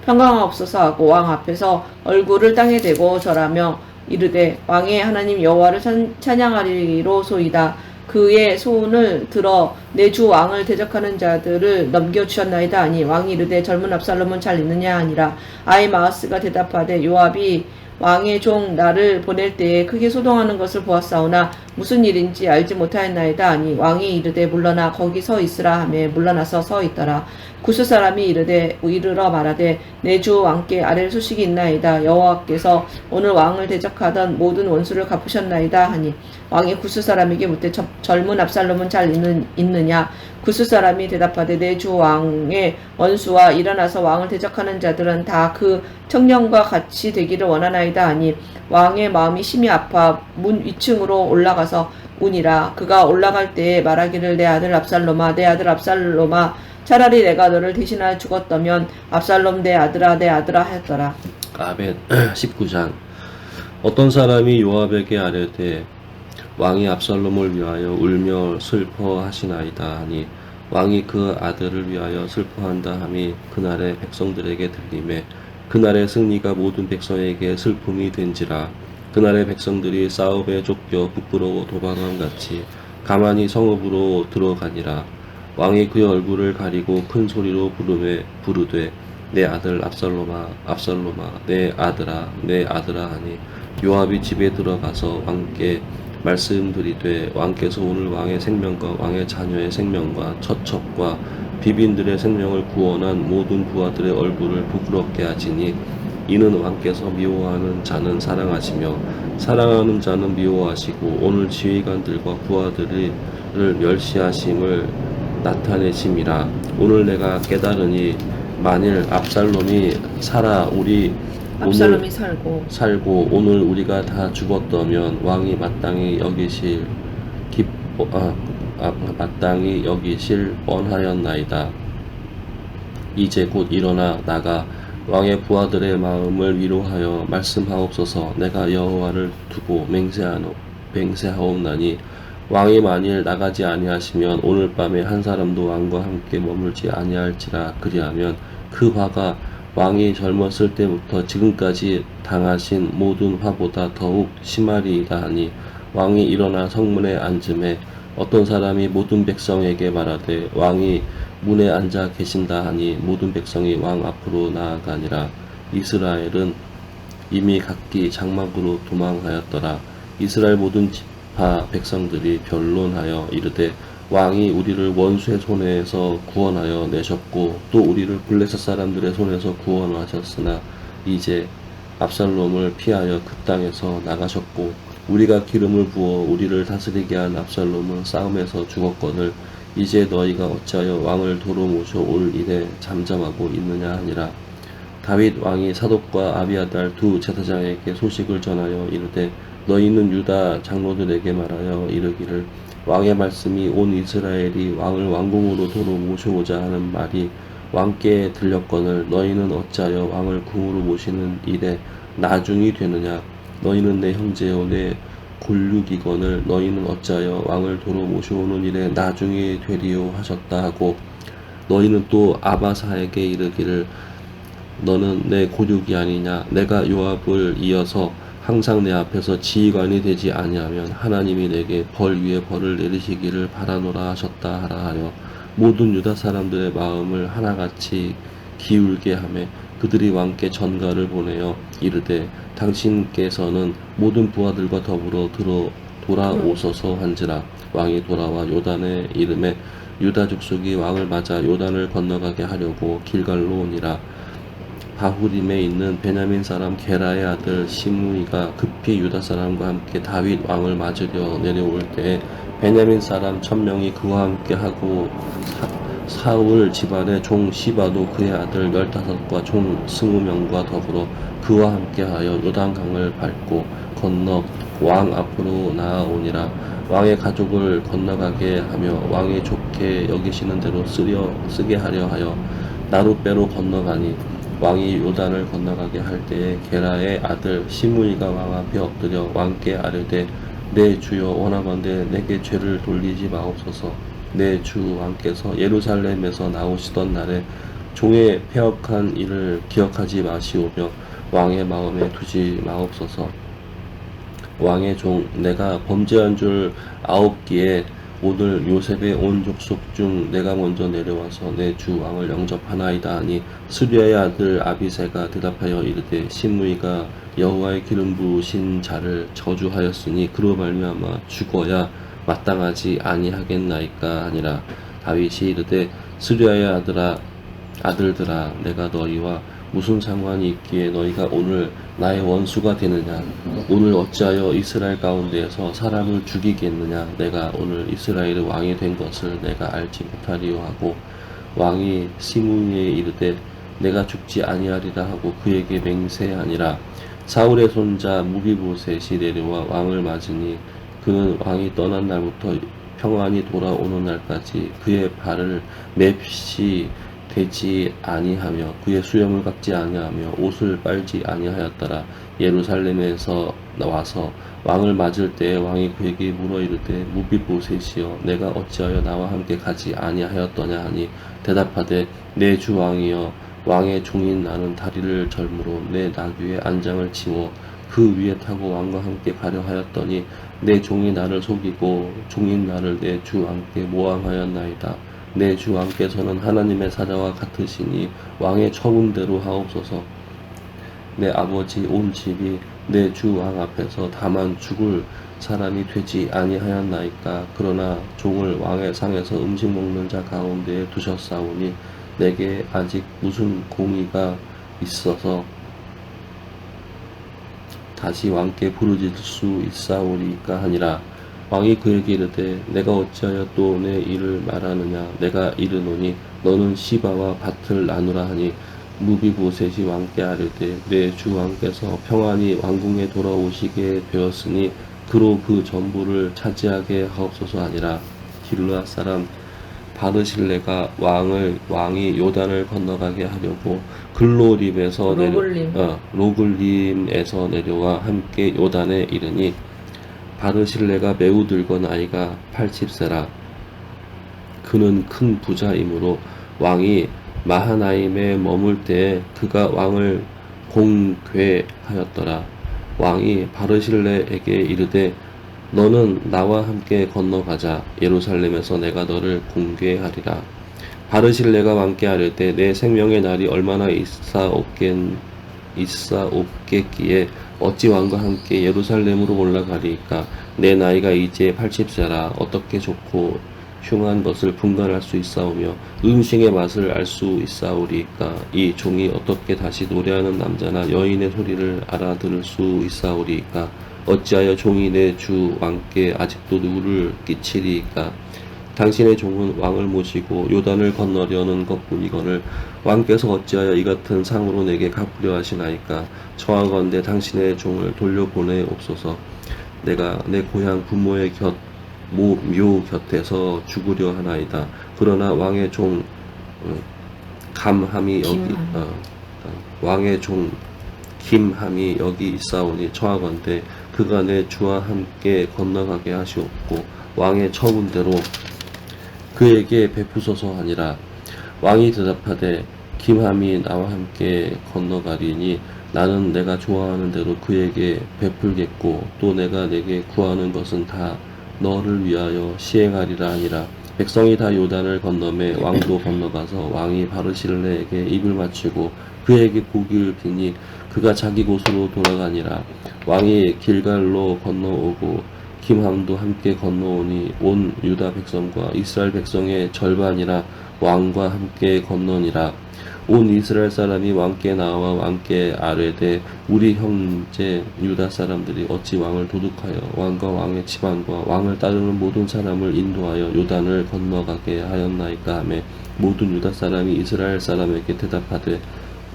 Speaker 2: 평강하옵소서 하고 왕 앞에서 얼굴을 땅에 대고 절하며 이르되 왕의 하나님 여호와를 찬양하리로소이다. 그의 손을 들어 내 주 왕을 대적하는 자들을 넘겨주셨나이다 하니 왕이 이르되 젊은 압살롬은 잘 있느냐 하니라. 아히마아스가 대답하되 요압이 왕의 종 나를 보낼 때에 크게 소동하는 것을 보았사오나 무슨 일인지 알지 못하였나이다 하니 왕이 이르되 물러나 거기 서 있으라 하며 물러나서 서 있더라. 구스 사람이 이르러 말하되 내 주 왕께 아랠 소식이 있나이다. 여호와께서 오늘 왕을 대적하던 모든 원수를 갚으셨나이다 하니 왕이 구스 사람에게 묻되 젊은 압살롬은 잘 있느냐. 구스 사람이 대답하되 내 주 왕의 원수와 일어나서 왕을 대적하는 자들은 다 그 청년과 같이 되기를 원하나이다 하니 왕의 마음이 심히 아파 문 위층으로 올라가서 우니라. 그가 올라갈 때에 말하기를 내 아들 압살롬아 내 아들 압살롬아 차라리 내가 너를 대신하여 죽었다면 압살롬 내 아들아 하였더라.
Speaker 1: 아멘. 19장. 어떤 사람이 요압에게 아뢰되 왕이 압살롬을 위하여 울며 슬퍼하시나이다 하니 왕이 그 아들을 위하여 슬퍼한다 함이 그날의 백성들에게 들리매 그날의 승리가 모든 백성에게 슬픔이 된지라. 그날의 백성들이 싸움에 쫓겨 부끄러워 도망함 같이 가만히 성읍으로 들어가니라. 왕이 그의 얼굴을 가리고 큰 소리로 부르되 내 아들 압살롬아 압살롬아 내 아들아 하니 요압이 집에 들어가서 왕께 말씀드리되 왕께서 오늘 왕의 생명과 왕의 자녀의 생명과 처첩과 비빈들의 생명을 구원한 모든 부하들의 얼굴을 부끄럽게 하시니 이는 왕께서 미워하는 자는 사랑하시며 사랑하는 자는 미워하시고 오늘 지휘관들과 부하들을 멸시하심을 나타내심이라. 오늘 내가 깨달으니 만일 압살롬이
Speaker 2: 압살롬이
Speaker 1: 살고 오늘 우리가 다 죽었다면 왕이 마땅히 여기실 뻔하였나이다. 이제 곧 일어나 나가 왕의 부하들의 마음을 위로하여 말씀하옵소서. 내가 여호와를 두고 맹세하옵나니 왕이 만일 나가지 아니하시면 오늘 밤에 한 사람도 왕과 함께 머물지 아니할지라. 그리하면 그 화가 왕이 젊었을 때부터 지금까지 당하신 모든 화보다 더욱 심하리이다 하니 왕이 일어나 성문에 앉음에 어떤 사람이 모든 백성에게 말하되 왕이 문에 앉아 계신다 하니 모든 백성이 왕 앞으로 나아가니라. 이스라엘은 이미 각기 장막으로 도망하였더라. 이스라엘 모든 지파 백성들이 변론하여 이르되 왕이 우리를 원수의 손에서 구원하여 내셨고 또 우리를 블레셋 사람들의 손에서 구원하셨으나 이제 압살롬을 피하여 그 땅에서 나가셨고 우리가 기름을 부어 우리를 다스리게 한 압살롬은 싸움에서 죽었거늘 이제 너희가 어찌하여 왕을 도로 모셔올 일에 잠잠하고 있느냐 하니라. 다윗 왕이 사독과 아비아달 두 제사장에게 소식을 전하여 이르되 너희는 유다 장로들에게 말하여 이르기를 왕의 말씀이 온 이스라엘이 왕을 왕궁으로 도로 모셔오자 하는 말이 왕께 들렸거늘 너희는 어찌하여 왕을 궁으로 모시는 일에 나중이 되느냐. 너희는 내 형제요 내 골육이거늘 너희는 어찌하여 왕을 도로 모셔오는 일에 나중에 되리요 하셨다 하고 너희는 또 아바사에게 이르기를 너는 내 고육이 아니냐 내가 요압을 이어서 항상 내 앞에서 지휘관이 되지 아니하면 하나님이 내게 벌 위에 벌을 내리시기를 바라노라 하셨다 하라 하여 모든 유다 사람들의 마음을 하나같이 기울게 하며 그들이 왕께 전가를 보내어 이르되 당신께서는 모든 부하들과 더불어 돌아오소서 한지라 왕이 돌아와 요단에 이름에 유다 족속이 왕을 맞아 요단을 건너가게 하려고 길갈로 오니라. 바후림에 있는 베냐민 사람 게라의 아들 시므이가 급히 유다 사람과 함께 다윗 왕을 맞으려 내려올 때에 베냐민 사람 1000명이 그와 함께 하고 사울 집안의 종 시바도 그의 아들 15과 종 20명과 더불어 그와 함께하여 요단강을 밟고 건너 왕 앞으로 나아오니라. 왕의 가족을 건너가게 하며 왕이 좋게 여기시는 대로 쓰게 하려 하여 나룻배로 건너가니 왕이 요단을 건너가게 할 때에 게라의 아들 시므이가 왕 앞에 엎드려 왕께 아뢰되 내 주여 원하건대 내게 죄를 돌리지 마옵소서. 내 주 왕께서 예루살렘에서 나오시던 날에 종의 패역한 일을 기억하지 마시오며 왕의 마음에 두지 마옵소서. 왕의 종 내가 범죄한 줄 아옵기에 오늘 요셉의 온 족속 중 내가 먼저 내려와서 내 주 왕을 영접하나이다 하니 스리아의 아들 아비새가 대답하여 이르되 시므이가 여호와의 기름 부으신 자를 저주하였으니 그로 말미암아 죽어야 마땅하지 아니하겠나이까 하니라. 다윗이 이르되 스리아의 아들들아 내가 너희와 무슨 상관이 있기에 너희가 오늘 나의 원수가 되느냐. 오늘 어찌하여 이스라엘 가운데에서 사람을 죽이겠느냐. 내가 오늘 이스라엘의 왕이 된 것을 내가 알지 못하리요 하고 왕이 시므이에 이르되 내가 죽지 아니하리라 하고 그에게 맹세하니라. 사울의 손자 무비보셋이 내려와 왕을 맞으니 그는 왕이 떠난 날부터 평안히 돌아오는 날까지 그의 발을 맵시 되지 아니하며 그의 수염을 깎지 아니하며 옷을 빨지 아니하였더라. 예루살렘에서 와서 왕을 맞을 때에 왕이 그에게 물어 이르되 무비보셋이여 내가 어찌하여 나와 함께 가지 아니하였더냐 하니 대답하되 내 주 왕이여 왕의 종인 나는 다리를 절므로 내 나귀의 안장을 치워 그 위에 타고 왕과 함께 가려 하였더니 내 종이 나를 속이고 종인 나를 내 주 왕께 모함하였나이다. 내 주 왕께서는 하나님의 사자와 같으시니 왕의 처분대로 하옵소서. 내 아버지 온 집이 내 주 왕 앞에서 다만 죽을 사람이 되지 아니하였나이까. 그러나 종을 왕의 상에서 음식 먹는 자 가운데에 두셨사오니 내게 아직 무슨 공의가 있어서 다시 왕께 부르짖을 수 있사오리까 하니라. 왕이 그에게 이르되 내가 어찌하여 또 내 일을 말하느냐. 내가 이르노니 너는 시바와 밭을 나누라 하니 무비보셋이 왕께 아뢰되 내 주 왕께서 평안히 왕궁에 돌아오시게 되었으니 그로 그 전부를 차지하게 하옵소서 하니라. 길르앗 사람 바르실레가 왕이 요단을 건너가게 하려고 글로림에서 로글림에서 내려와 함께 요단에 이르니 바르실레가 매우 늙은 나이가 80세라. 그는 큰 부자이므로 왕이 마하나임에 머물 때에 그가 왕을 공궤하였더라. 왕이 바르실레에게 이르되 너는 나와 함께 건너가자. 예루살렘에서 내가 너를 공궤하리라. 바르실레가 왕께 아뢰되 내 생명의 날이 얼마나 있사옵겠기에 어찌 왕과 함께 예루살렘으로 올라가리이까. 내 나이가 이제 80세라. 어떻게 좋고 흉한 것을 분간할 수 있사오며 음식의 맛을 알 수 있사오리이까. 이 종이 어떻게 다시 노래하는 남자나 여인의 소리를 알아들을 수 있사오리이까. 어찌하여 종이 내 주 왕께 아직도 누구를 끼치리이까. 당신의 종은 왕을 모시고 요단을 건너려는 것뿐이거늘 왕께서 어찌하여 이 같은 상으로 내게 갚으려 하시나이까. 청하건대 당신의 종을 돌려보내옵소서. 내가 내 고향 부모의 묘 곁에서 죽으려 하나이다. 그러나 왕의 종 김함이 여기 있사오니 청하건대 그가 내 주와 함께 건너가게 하시옵고 왕의 처분대로 그에게 베푸소서 하니라. 왕이 대답하되 김함이 나와 함께 건너가리니 나는 내가 좋아하는 대로 그에게 베풀겠고 또 내가 내게 구하는 것은 다 너를 위하여 시행하리라 하니라. 백성이 다 요단을 건너매 왕도 건너가서 왕이 바르실레에게 입을 맞추고 그에게 고기를 비니 그가 자기 곳으로 돌아가니라. 왕이 길갈로 건너오고 김함도 함께 건너오니 온 유다 백성과 이스라엘 백성의 절반이라 왕과 함께 건너니라. 온 이스라엘 사람이 왕께 나와 왕께 아뢰되 우리 형제 유다 사람들이 어찌 왕을 도둑하여 왕과 왕의 집안과 왕을 따르는 모든 사람을 인도하여 요단을 건너가게 하였나이까 하매 모든 유다 사람이 이스라엘 사람에게 대답하되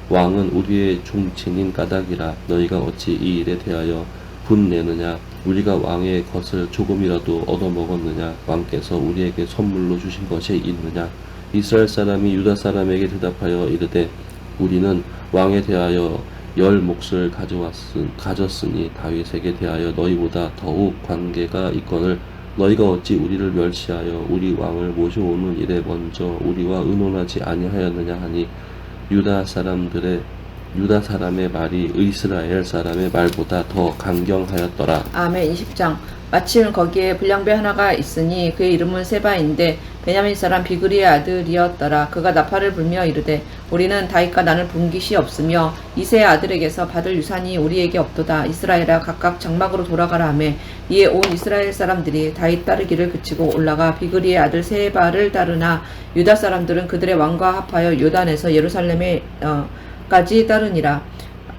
Speaker 1: 왕은 우리의 종친인 까닭이라. 너희가 어찌 이 일에 대하여 분내느냐? 우리가 왕의 것을 조금이라도 얻어먹었느냐? 왕께서 우리에게 선물로 주신 것이 있느냐? 이스라엘 사람이 유다 사람에게 대답하여 이르되 우리는 왕에 대하여 10몫을 가졌으니 다윗에게 대하여 너희보다 더욱 관계가 있거늘 너희가 어찌 우리를 멸시하여 우리 왕을 모셔오는 일에 먼저 우리와 의논하지 아니하였느냐 하니 유다 사람의 말이 이스라엘 사람의 말보다 더 강경하였더라.
Speaker 2: 아멘. 20장. 마침 거기에 불량배 하나가 있으니 그의 이름은 세바인데 베냐민 사람 비그리의 아들이었더라. 그가 나팔을 불며 이르되 우리는 다윗과 나눌 분깃이 없으며 이새의 아들에게서 받을 유산이 우리에게 없도다. 이스라엘아 각각 장막으로 돌아가라 하매 이에 온 이스라엘 사람들이 다윗 따르기를 그치고 올라가 비그리의 아들 세바를 따르나 유다 사람들은 그들의 왕과 합하여 요단에서 예루살렘에 까지 따르니라.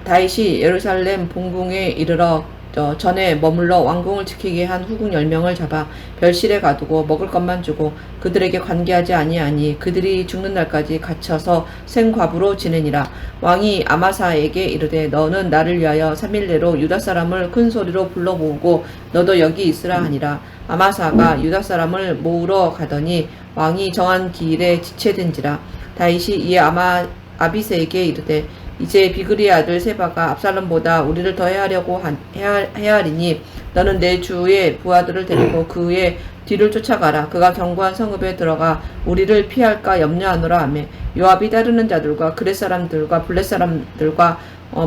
Speaker 2: 다윗이 예루살렘 본궁에 이르러 전에 머물러 왕궁을 지키게 한 후궁 10명을 잡아 별실에 가두고 먹을 것만 주고 그들에게 관계하지 아니하니 그들이 죽는 날까지 갇혀서 생과부로 지내니라. 왕이 아마사에게 이르되 너는 나를 위하여 3일 내로 유다 사람을 큰 소리로 불러 모으고 너도 여기 있으라 하니라. 아마사가 유다 사람을 모으러 가더니 왕이 정한 기일에 지체된지라. 다윗이 이에 아비새에게 이르되 이제 비그리의 아들 세바가 압살롬보다 우리를 더 헤아리니 너는 내 주의 부하들을 데리고 그의 뒤를 쫓아가라. 그가 견고한 성읍에 들어가 우리를 피할까 염려하노라 하며 요압이 따르는 자들과 그렛 사람들과 블렛 사람들과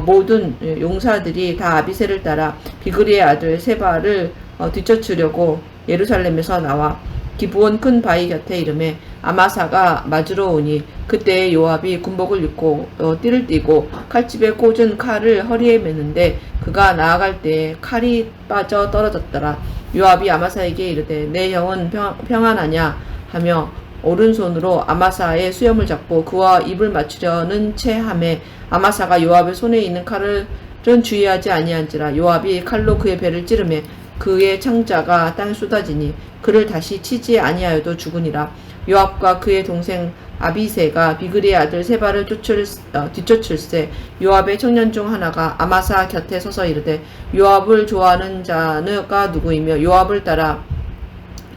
Speaker 2: 모든 용사들이 다 아비새를 따라 비그리의 아들 세바를 뒤쫓으려고 예루살렘에서 나와 기브온 큰 바위 곁에 이름에 아마사가 맞으러 오니 그때 요압이 군복을 입고 띠를 띠고 칼집에 꽂은 칼을 허리에 매는데 그가 나아갈 때 칼이 빠져 떨어졌더라. 요압이 아마사에게 이르되 내 형은 평안하냐 하며 오른손으로 아마사의 수염을 잡고 그와 입을 맞추려는 채 하매 아마사가 요압의 손에 있는 칼을 주의하지 아니한지라. 요압이 칼로 그의 배를 찌르매 그의 창자가 땅에 쏟아지니 그를 다시 치지 아니하여도 죽으니라. 요압과 그의 동생 아비새가 비그리의 아들 세바를 뒤쫓을세 요압의 청년 중 하나가 아마사 곁에 서서 이르되 요압을 좋아하는 자가 누구이며 요압을 따라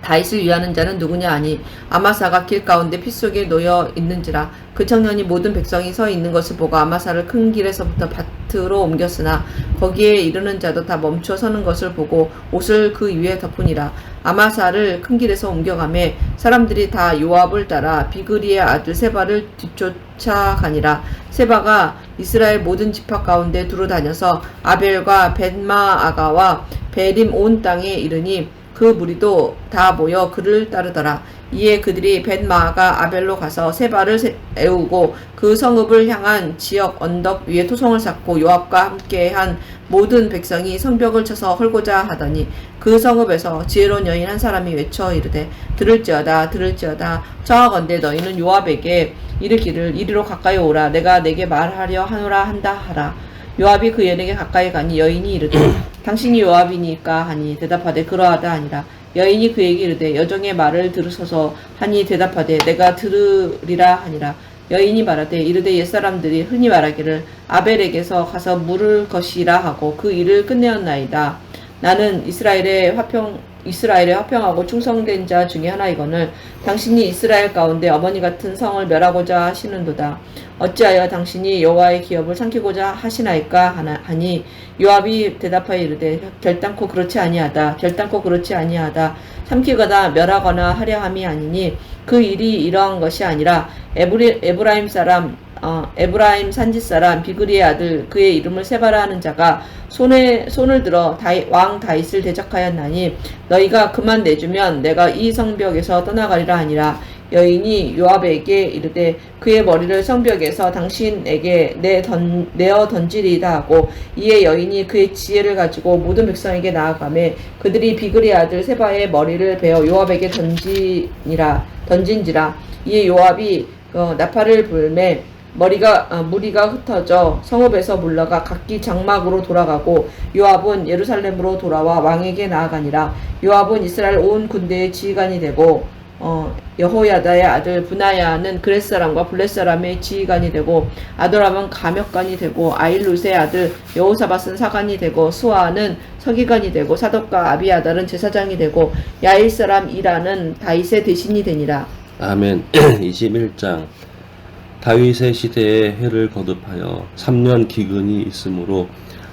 Speaker 2: 다윗을 위하는 자는 누구냐 하니 아마사가 길 가운데 피 속에 놓여 있는지라. 그 청년이 모든 백성이 서 있는 것을 보고 아마사를 큰 길에서부터 밭으로 옮겼으나 거기에 이르는 자도 다 멈춰 서는 것을 보고 옷을 그 위에 덮으니라. 아마사를 큰 길에서 옮겨가매 사람들이 다 요압을 따라 비그리의 아들 세바를 뒤쫓아가니라. 세바가 이스라엘 모든 지파 가운데 두루 다녀서 아벨과 벳마아가와 베림 온 땅에 이르니 그 무리도 다 모여 그를 따르더라. 이에 그들이 벳마아가 아벨로 가서 세바를 애우고 그 성읍을 향한 지역 언덕 위에 토성을 쌓고 요압과 함께한 모든 백성이 성벽을 쳐서 헐고자 하더니 그 성읍에서 지혜로운 여인 한 사람이 외쳐 이르되 들을지어다 청하건대 너희는 요압에게 이르기를 이리로 가까이 오라. 내가 내게 말하려 하노라 한다 하라. 요압이 그 여인에게 가까이 가니 여인이 이르되 당신이 요압이니까 하니 대답하되 그러하다 하니라. 여인이 그에게 이르되 여종의 말을 들으소서 하니 대답하되 내가 들으리라 하니라. 여인이 말하되 이르되 옛사람들이 흔히 말하기를 아벨에게서 가서 물을 것이라 하고 그 일을 끝내었나이다. 나는 이스라엘의 이스라엘에 화평하고 충성된 자 중에 하나이거늘 당신이 이스라엘 가운데 어머니 같은 성을 멸하고자 하시는도다. 어찌하여 당신이 여호와의 기업을 삼키고자 하시나이까 하니 요압이 대답하여 이르되 결단코 그렇지 아니하다. 결단코 그렇지 아니하다. 삼키거나 멸하거나 하려 함이 아니니 그 일이 이러한 것이 아니라 에브라임 산지 사람 비그리의 아들 그의 이름을 세바라 하는 자가 손을 들어 왕 다윗을 대적하였나니 너희가 그만 내주면 내가 이 성벽에서 떠나가리라 하니라. 여인이 요압에게 이르되 그의 머리를 성벽에서 당신에게 내어 던지리이다 하고 이에 여인이 그의 지혜를 가지고 모든 백성에게 나아가매 그들이 비그리의 아들 세바의 머리를 베어 요압에게 던진지라. 이에 요압이 나팔을 불매 무리가 흩어져 성읍에서 물러가 각기 장막으로 돌아가고 요압은 예루살렘으로 돌아와 왕에게 나아가니라. 요압은 이스라엘 온 군대의 지휘관이 되고 여호야다의 아들 분하야는 그렛 사람과 블렛 사람의 지휘관이 되고 아도람은 감역관이 되고 아일룻의 아들 여호사밧은 사관이 되고 수아는 서기관이 되고 사독과 아비아달은 제사장이 되고 야일 사람 이라는 다윗의 대신이 되니라.
Speaker 1: 아멘. 21장. 다윗의 시대에 해를 거듭하여 3년 기근이 있으므로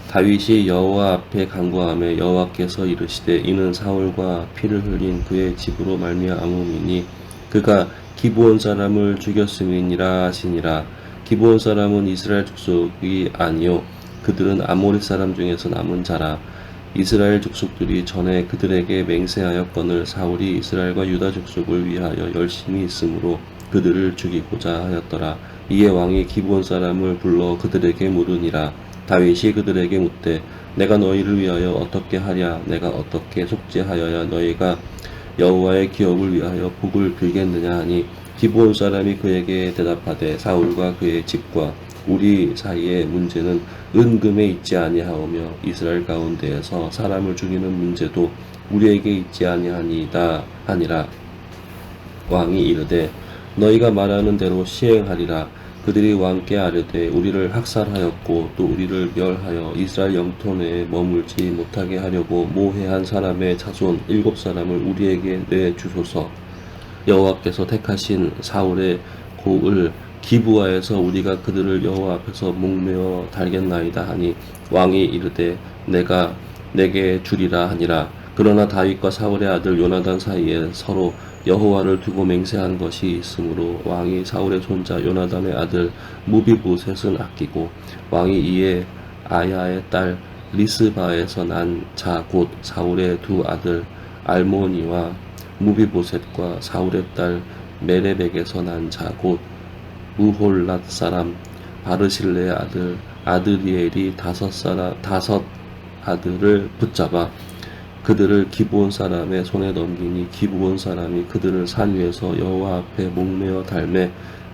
Speaker 1: 다윗이 여호와 앞에 간구하며 여호와께서 이르시되 이는 사울과 피를 흘린 그의 집으로 말미암음이니 그가 기브온 사람을 죽였음이니라 하시니라. 기브온 사람은 이스라엘 족속이 아니요 그들은 아모리 사람 중에서 남은 자라. 이스라엘 족속들이 전에 그들에게 맹세하였거늘 사울이 이스라엘과 유다 족속을 위하여 열심히 있으므로 그들을 죽이고자 하였더라. 이에 왕이 기브온 사람을 불러 그들에게 물으니라. 다윗이 그들에게 묻되 내가 너희를 위하여 어떻게 하랴? 내가 어떻게 속죄하여야 너희가 여호와의 기업을 위하여 복을 빌겠느냐 하니 기브온 사람이 그에게 대답하되 사울과 그의 집과 우리 사이의 문제는 은금에 있지 아니하오며 이스라엘 가운데에서 사람을 죽이는 문제도 우리에게 있지 아니하니이다 하니라. 왕이 이르되 너희가 말하는 대로 시행하리라. 그들이 왕께 아뢰되 우리를 학살하였고 또 우리를 멸하여 이스라엘 영토 내에 머물지 못하게 하려고 모해한 사람의 자손 7사람을 우리에게 내주소서. 여호와께서 택하신 사울의 고을 기브아에서 우리가 그들을 여호와 앞에서 목매어 달겠나이다 하니 왕이 이르되 내가 내게 주리라 하니라. 그러나 다윗과 사울의 아들 요나단 사이에 서로 여호와를 두고 맹세한 것이 있으므로 왕이 사울의 손자 요나단의 아들 무비보셋은 아끼고 왕이 이에 아야의 딸 리스바에서 난 자 곧 사울의 두 아들 알모니와 무비보셋과 사울의 딸 메레벡에서 난 자 곧 무홀랏 사람 바르실레의 아들 아드리엘이 다섯 아들을 붙잡아 그들을 기브온 사람의 손에 넘기니 기브온 사람이 그들을 산 위에서 여호와 앞에 목매어 달매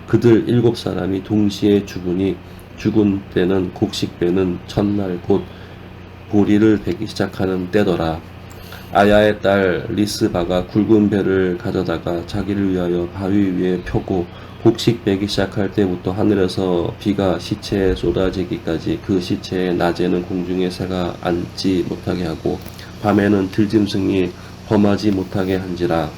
Speaker 1: 그들 7사람이 동시에 죽으니 죽은 때는 곡식배는 첫날 곧 보리를 베기 시작하는 때더라. 아야의 딸 리스바가 굵은 배를 가져다가 자기를 위하여 바위 위에 펴고 곡식 베기 시작할 때부터 하늘에서 비가 시체에 쏟아지기까지 그 시체에 낮에는 공중에 새가 앉지 못하게 하고 밤에는 들짐승이 범하지 못하게 한지라.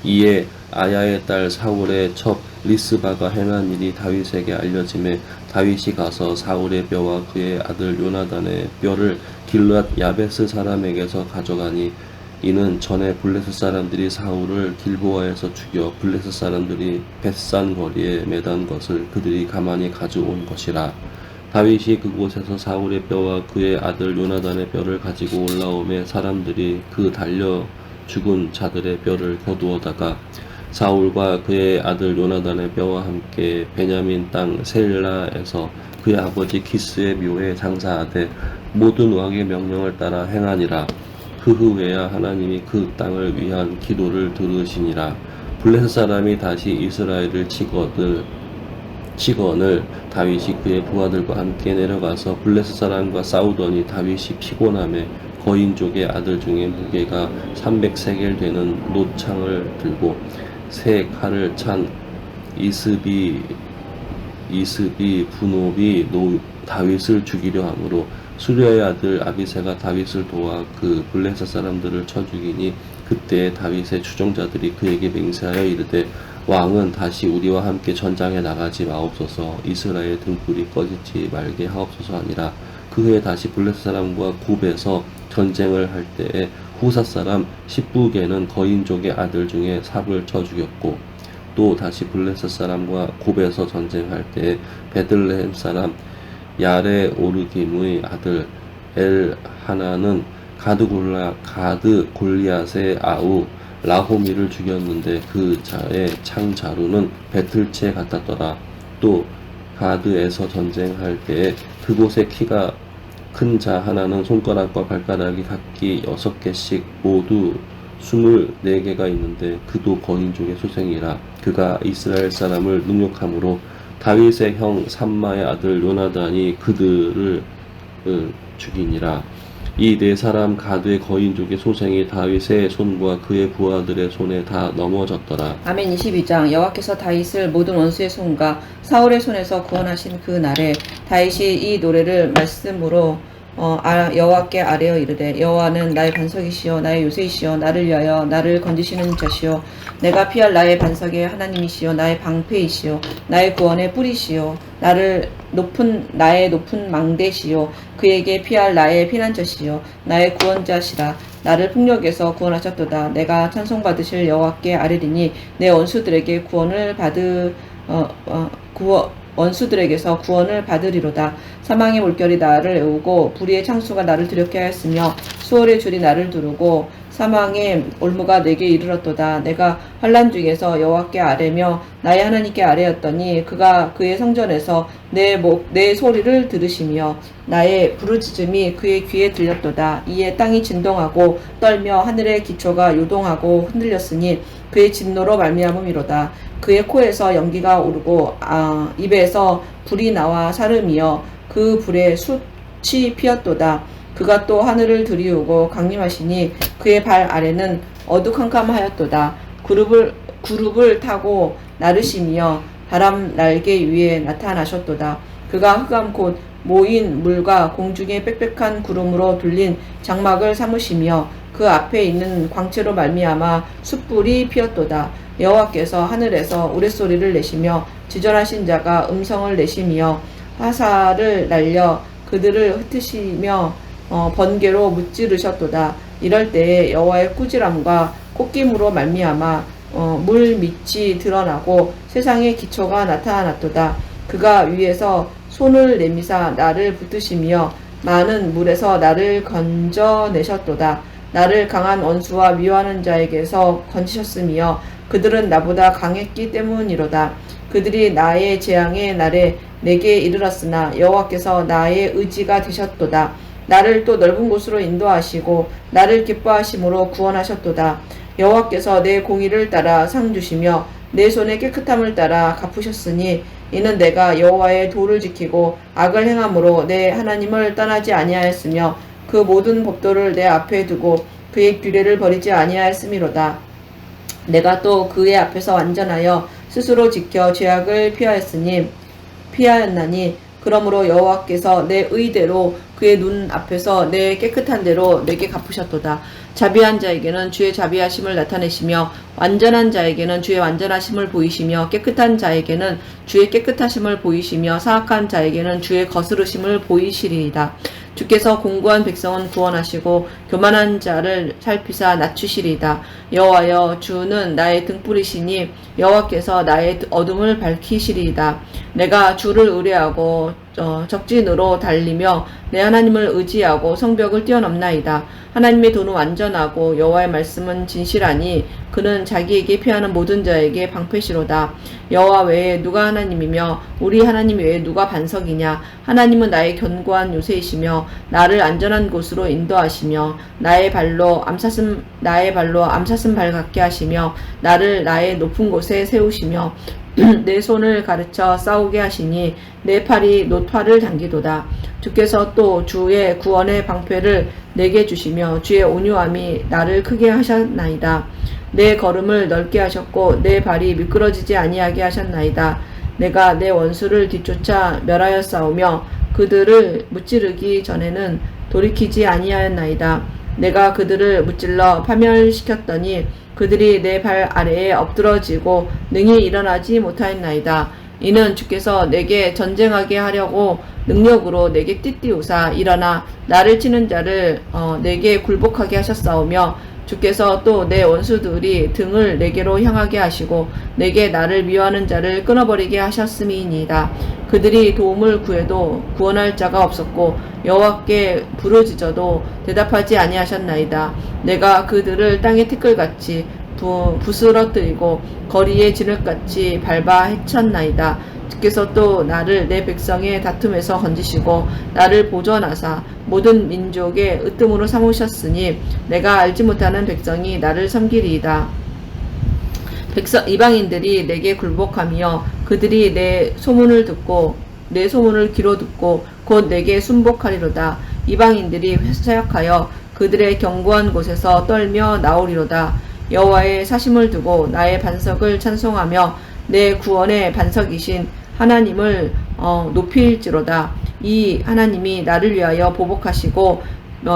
Speaker 1: 이에 아야의 딸 사울의 첩 리스바가 행한 일이 다윗에게 알려짐에 다윗이 가서 사울의 뼈와 그의 아들 요나단의 뼈를 길앗 야베스 사람에게서 가져가니 이는 전에 블레셋 사람들이 사울을 길보아에서 죽여 블레셋 사람들이 벳산 거리에 매단 것을 그들이 가만히 가져온 것이라. 다윗이 그곳에서 사울의 뼈와 그의 아들 요나단의 뼈를 가지고 올라오매 사람들이 그 달려 죽은 자들의 뼈를 거두어다가 사울과 그의 아들 요나단의 뼈와 함께 베냐민 땅 셀라에서 그의 아버지 기스의 묘에 장사하되 모든 왕의 명령을 따라 행하니라. 그 후에야 하나님이 그 땅을 위한 기도를 들으시니라. 블레셋 사람이 다시 이스라엘을 치거늘 다윗이 그의 부하들과 함께 내려가서 블레셋 사람과 싸우더니 다윗이 피곤함에 거인족의 아들 중에 무게가 300세겔 되는 노창을 들고 새 칼을 찬 이스비 분업이 다윗을 죽이려 하므로 수리아의 아들 아비새가 다윗을 도와 그 블레셋 사람들을 쳐 죽이니 그때 다윗의 추종자들이 그에게 맹세하여 이르되 왕은 다시 우리와 함께 전장에 나가지 마옵소서. 이스라엘 등불이 꺼지지 말게 하옵소서 하니라. 그 후에 다시 블레셋 사람과 곱에서 전쟁을 할 때에 후사 사람 십부개는 거인족의 아들 중에 삽을 쳐 죽였고, 또 다시 블레셋 사람과 곱에서 전쟁할 때에 베들레헴 사람 야레 오르김의 아들 엘하나는 가드 골리앗의 아우 라호미를 죽였는데 그 자의 창자루는 배틀채 같았더라. 또 가드에서 전쟁할 때에 그곳에 키가 큰 자 하나는 손가락과 발가락이 각기 6개씩 모두 24개가 있는데 그도 거인족의 소생이라. 그가 이스라엘 사람을 능욕함으로 다윗의 형 삼마의 아들 요나단이 그들을 죽이니라. 이 네 사람 가드의 거인족의 소생이 다윗의 손과 그의 부하들의 손에 다 넘어졌더라.
Speaker 2: 아멘. 22장. 여호와께서 다윗을 모든 원수의 손과 사울의 손에서 구원하신 그 날에 다윗이 이 노래를 말씀으로 여호와께 아뢰어 이르되 여호와는 나의 반석이시요 나의 요새이시요 나를 위하여 나를 건지시는 자시요 내가 피할 나의 반석의 하나님이시요 나의 방패이시요 나의 구원의 뿌리시요 나의 높은 망대시요 그에게 피할 나의 피난처시요 나의 구원자시라. 나를 폭력에서 구원하셨도다. 내가 찬송받으실 여호와께 아뢰리니 내 원수들에게 원수들에게서 구원을 받으리로다. 사망의 물결이 나를 애우고 불의의 창수가 나를 두렵게 하였으며 수월의 줄이 나를 두르고 사망의 올무가 내게 이르렀도다. 내가 환난 중에서 여호와께 아뢰며 나의 하나님께 아뢰었더니 그가 그의 성전에서 내 소리를 들으시며 나의 부르짖음이 그의 귀에 들렸도다. 이에 땅이 진동하고 떨며 하늘의 기초가 요동하고 흔들렸으니 그의 진노로 말미암음이로다. 그의 코에서 연기가 오르고 입에서 불이 나와 사름이여 그 불에 숯이 피었도다. 그가 또 하늘을 들이우고 강림하시니 그의 발 아래는 어두컴컴하였도다. 구룹을 타고 나르시며 바람 날개 위에 나타나셨도다. 그가 흑암 곧 모인 물과 공중의 빽빽한 구름으로 둘린 장막을 삼으시며 그 앞에 있는 광채로 말미암아 숯불이 피었도다. 여호와께서 하늘에서 우레소리를 내시며 지존하신 자가 음성을 내시며 화살을 날려 그들을 흩으시며 번개로 무찌르셨도다. 이럴 때에 여호와의 꾸지람과 콧김으로 말미암아 물 밑이 드러나고 세상의 기초가 나타났도다. 그가 위에서 손을 내미사 나를 붙드시며 많은 물에서 나를 건져내셨도다. 나를 강한 원수와 미워하는 자에게서 건지셨으며 그들은 나보다 강했기 때문이로다. 그들이 나의 재앙의 날에 내게 이르렀으나 여호와께서 나의 의지가 되셨도다. 나를 또 넓은 곳으로 인도하시고 나를 기뻐하심으로 구원하셨도다. 여호와께서 내 공의를 따라 상 주시며 내 손의 깨끗함을 따라 갚으셨으니 이는 내가 여호와의 도를 지키고 악을 행함으로 내 하나님을 떠나지 아니하였으며 그 모든 법도를 내 앞에 두고 그의 규례를 버리지 아니하였음이로다. 내가 또 그의 앞에서 완전하여 스스로 지켜 죄악을 피하였나니 그러므로 여호와께서 내 의대로 그의 눈 앞에서 내 깨끗한 대로 내게 갚으셨도다. 자비한 자에게는 주의 자비하심을 나타내시며 완전한 자에게는 주의 완전하심을 보이시며 깨끗한 자에게는 주의 깨끗하심을 보이시며 사악한 자에게는 주의 거스르심을 보이시리이다. 주께서 공고한 백성은 구원하시고 교만한 자를 살피사 낮추시리이다. 여호와여 주는 나의 등불이시니 여호와께서 나의 어둠을 밝히시리이다. 내가 주를 의뢰하고 적진으로 달리며 내 하나님을 의지하고 성벽을 뛰어넘나이다. 하나님의 도는 완전하고 여호와의 말씀은 진실하니 그는 자기에게 피하는 모든 자에게 방패시로다. 여호와 외에 누가 하나님이며 우리 하나님 외에 누가 반석이냐. 하나님은 나의 견고한 요새이시며 나를 안전한 곳으로 인도하시며 나의 발로 암사슴 발 같게 하시며 나를 나의 높은 곳에 세우시며 내 손을 가르쳐 싸우게 하시니 내 팔이 놋활을 당기도다. 주께서 또 주의 구원의 방패를 내게 주시며 주의 온유함이 나를 크게 하셨나이다. 내 걸음을 넓게 하셨고 내 발이 미끄러지지 아니하게 하셨나이다. 내가 내 원수를 뒤쫓아 멸하여 싸우며 그들을 무찌르기 전에는 돌이키지 아니하였나이다. 내가 그들을 무찔러 파멸시켰더니 그들이 내 발 아래에 엎드러지고 능히 일어나지 못하였나이다. 이는 주께서 내게 전쟁하게 하려고 능력으로 내게 띠띠우사 일어나 나를 치는 자를 내게 굴복하게 하셨사오며 주께서 또 내 원수들이 등을 내게로 향하게 하시고 내게 나를 미워하는 자를 끊어버리게 하셨음이니이다. 그들이 도움을 구해도 구원할 자가 없었고 여호와께 부르짖어도 대답하지 아니하셨나이다. 내가 그들을 땅의 티끌같이 부스러뜨리고 거리에 진흙같이 밟아 해쳤나이다. 주께서 또 나를 내 백성의 다툼에서 건지시고 나를 보존하사 모든 민족의 으뜸으로 삼으셨으니 내가 알지 못하는 백성이 나를 섬기리이다. 이방인들이 내게 굴복하며 그들이 내 소문을 귀로 듣고 곧 내게 순복하리로다. 이방인들이 회색하여 그들의 견고한 곳에서 떨며 나오리로다. 여호와의 사심을 두고 나의 반석을 찬송하며 내 구원의 반석이신 하나님을 높일지로다. 이 하나님이 나를 위하여 보복하시고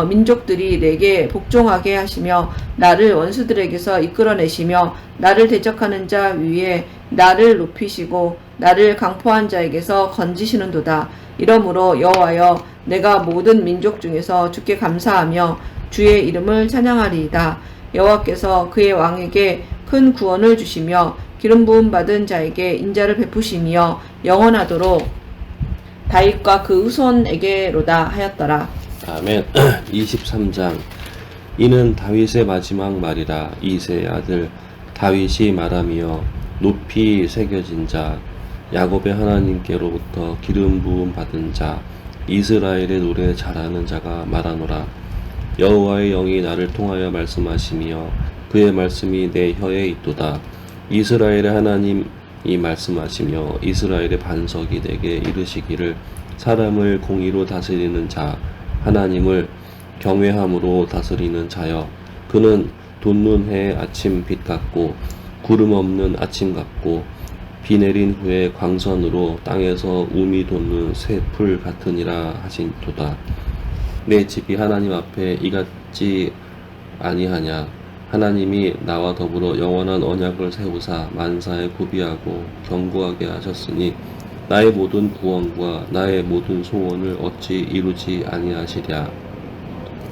Speaker 2: 민족들이 내게 복종하게 하시며 나를 원수들에게서 이끌어내시며 나를 대적하는 자 위에 나를 높이시고 나를 강포한 자에게서 건지시는도다. 이러므로 여호와여 내가 모든 민족 중에서 주께 감사하며 주의 이름을 찬양하리이다. 여호와께서 그의 왕에게 큰 구원을 주시며 기름 부음 받은 자에게 인자를 베푸시며 영원하도록 다윗과 그 후손에게로다 하였더라.
Speaker 1: 아멘. 23장. 이는 다윗의 마지막 말이라. 이새의 아들 다윗이 말하며 높이 새겨진 자 야곱의 하나님께로부터 기름 부음 받은 자 이스라엘의 노래 잘하는 자가 말하노라. 여호와의 영이 나를 통하여 말씀하시며 그의 말씀이 내 혀에 있도다. 이스라엘의 하나님이 말씀하시며 이스라엘의 반석이 내게 이르시기를 사람을 공의로 다스리는 자 하나님을 경외함으로 다스리는 자여 그는 돋는 해의 아침 빛 같고 구름 없는 아침 같고 비 내린 후에 광선으로 땅에서 우미 돋는 새 풀 같으니라 하신도다. 내 집이 하나님 앞에 이같지 아니하냐. 하나님이 나와 더불어 영원한 언약을 세우사 만사에 구비하고 견고하게 하셨으니 나의 모든 구원과 나의 모든 소원을 어찌 이루지 아니하시랴.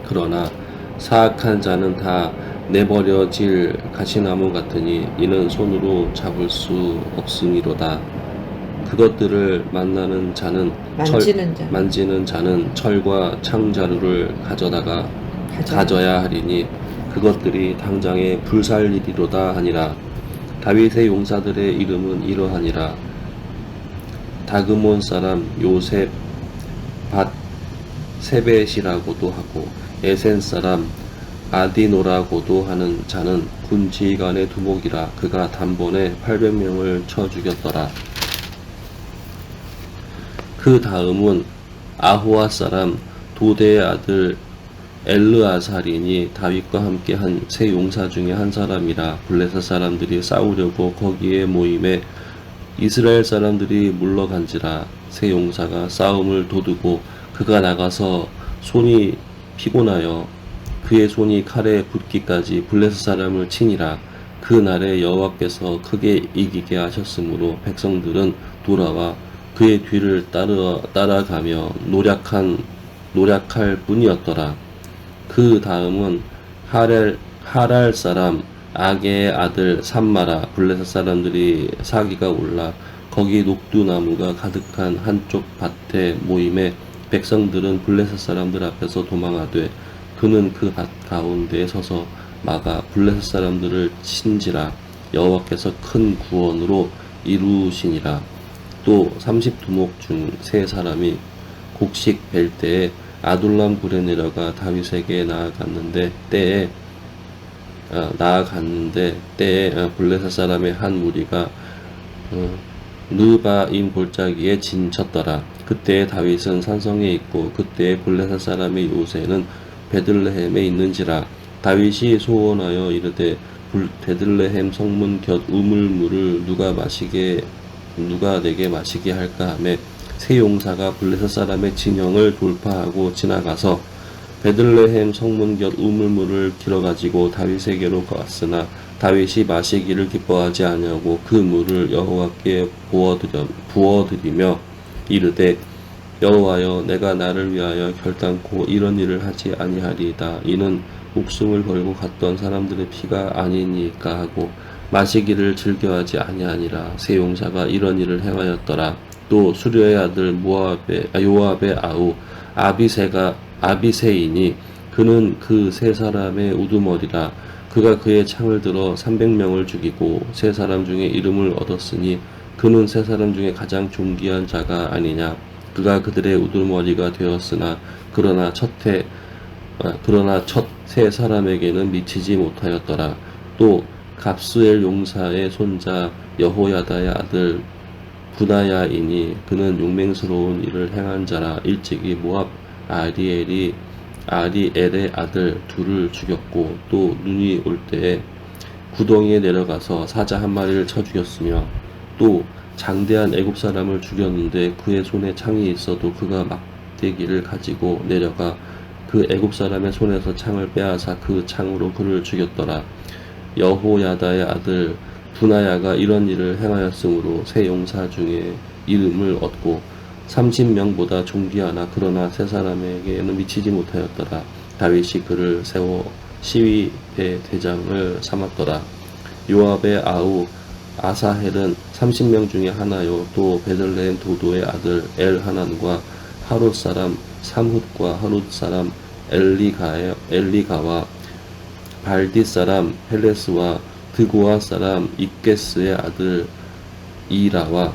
Speaker 1: 그러나 사악한 자는 다 내버려질 가시나무 같으니 이는 손으로 잡을 수 없으니로다. 그것들을 만지는 자는 철과 창자루를 가져야 하리니 그것들이 당장에 불살리리로다 하니라. 다윗의 용사들의 이름은 이러하니라. 다그몬 사람 요셉 밧 세벳이라고도 하고 에센 사람 아디노라고도 하는 자는 군 지휘관의 두목이라. 그가 단번에 800명을 쳐 죽였더라. 그 다음은 아호아 사람 도대의 아들 엘르아살이니 다윗과 함께 한 세 용사 중에 한 사람이라. 블레셋 사람들이 싸우려고 거기에 모임에 이스라엘 사람들이 물러간지라. 세 용사가 싸움을 도두고 그가 나가서 손이 피곤하여 그의 손이 칼에 붙기까지 블레셋 사람을 치니라. 그 날에 여호와께서 크게 이기게 하셨으므로 백성들은 돌아와 그의 뒤를 따라가며 노략할 뿐이었더라. 그 다음은 하랄 사람 아게의 아들 삼마라. 블레셋 사람들이 사기가 올라 거기 녹두나무가 가득한 한쪽 밭에 모임에 백성들은 블레셋 사람들 앞에서 도망하되 그는 그 밭 가운데에 서서 막아 블레셋 사람들을 친지라. 여호와께서 큰 구원으로 이루시니라. 또 30두목 중 세 사람이 곡식 벨 때에 아둘람 굴에 내려가 다윗에게 나아갔는데 때에 블레셋 사람의 한 무리가 르바임 골짜기에 진쳤더라. 그때에 다윗은 산성에 있고 그때에 블레셋 사람의 요새는 베들레헴에 있는지라. 다윗이 소원하여 이르되 베들레헴 성문 곁 우물물을 누가 내게 마시게 할까 하매 세 용사가 블레셋 사람의 진영을 돌파하고 지나가서 베들레헴 성문 곁 우물물을 길어가지고 다윗에게로 왔으나 다윗이 마시기를 기뻐하지 아니하고 그 물을 여호와께 부어드리며 이르되 여호와여 내가 나를 위하여 결단코 이런 일을 하지 아니하리이다. 이는 목숨을 걸고 갔던 사람들의 피가 아니니까 하고 마시기를 즐겨하지 아니하니라. 세 용사가 이런 일을 행하였더라. 또 수르의 아들 요압의 아우 아비새이니 그는 그 세 사람의 우두머리라. 그가 그의 창을 들어 300명을 죽이고 세 사람 중에 이름을 얻었으니 그는 세 사람 중에 가장 존귀한 자가 아니냐. 그가 그들의 우두머리가 되었으나 그러나 첫 세 사람에게는 미치지 못하였더라. 또 갑수엘 용사의 손자 여호야다의 아들 부나야이니 그는 용맹스러운 일을 행한 자라. 일찍이 모압 아리엘의 아들 둘을 죽였고 또 눈이 올 때에 구덩이에 내려가서 사자 한 마리를 쳐 죽였으며 또 장대한 애굽 사람을 죽였는데 그의 손에 창이 있어도 그가 막대기를 가지고 내려가 그 애굽 사람의 손에서 창을 빼앗아 그 창으로 그를 죽였더라. 여호야다의 아들 부나야가 이런 일을 행하였으므로 세 용사 중에 이름을 얻고 30명보다 존귀하나 그러나 세 사람에게는 미치지 못하였더라. 다윗이 그를 세워 시위대 대장을 삼았더라. 요압의 아우 아사헬은 30명 중에 하나요. 또 베들레헴 도도의 아들 엘하난과 하롯 사람 삼훗과 하롯 사람 엘리가와 발디 사람 헬레스와 드고아 사람 입게스의 아들 이라와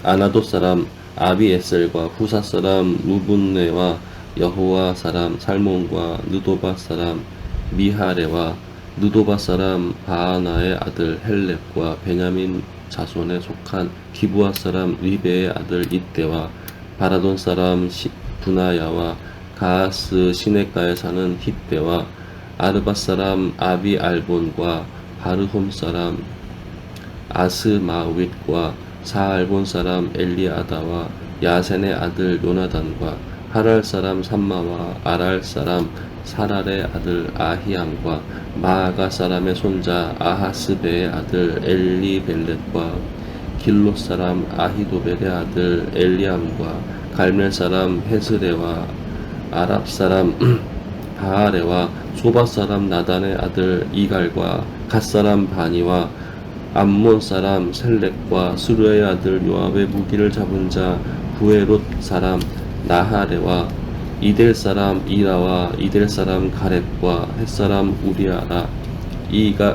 Speaker 1: 아나돗 사람 아비에셀과 후사 사람 무분네와 여호와 사람 살몬과 느도바 사람 미하레와 느도바 사람 바하나의 아들 헬렙과 베냐민 자손에 속한 기브아 사람 리베의 아들 이때와 바라돈 사람 분하야와 가하스 시내가에 사는 힙베와 아르바 사람 아비 알본과 바르홈 사람 아스마윗과 사알본 사람 엘리아다와 야센의 아들 요나단과 하랄 사람 삼마와 아랄 사람 사랄의 아들 아히암과 마아가 사람의 손자 아하스베의 아들 엘리벨렛과 길롯 사람 아히도벨의 아들 엘리암과 갈멜 사람 헤스레와 아랍 사람 바하레와 소바 사람 나단의 아들 이갈과 갓 사람 바니와 암몬 사람 셀렉과 수르의 아들 요압의 무기를 잡은 자 부에롯 사람 나하레와 이델 사람 이라와 이델 사람 가렙과 헷 사람 우리아라.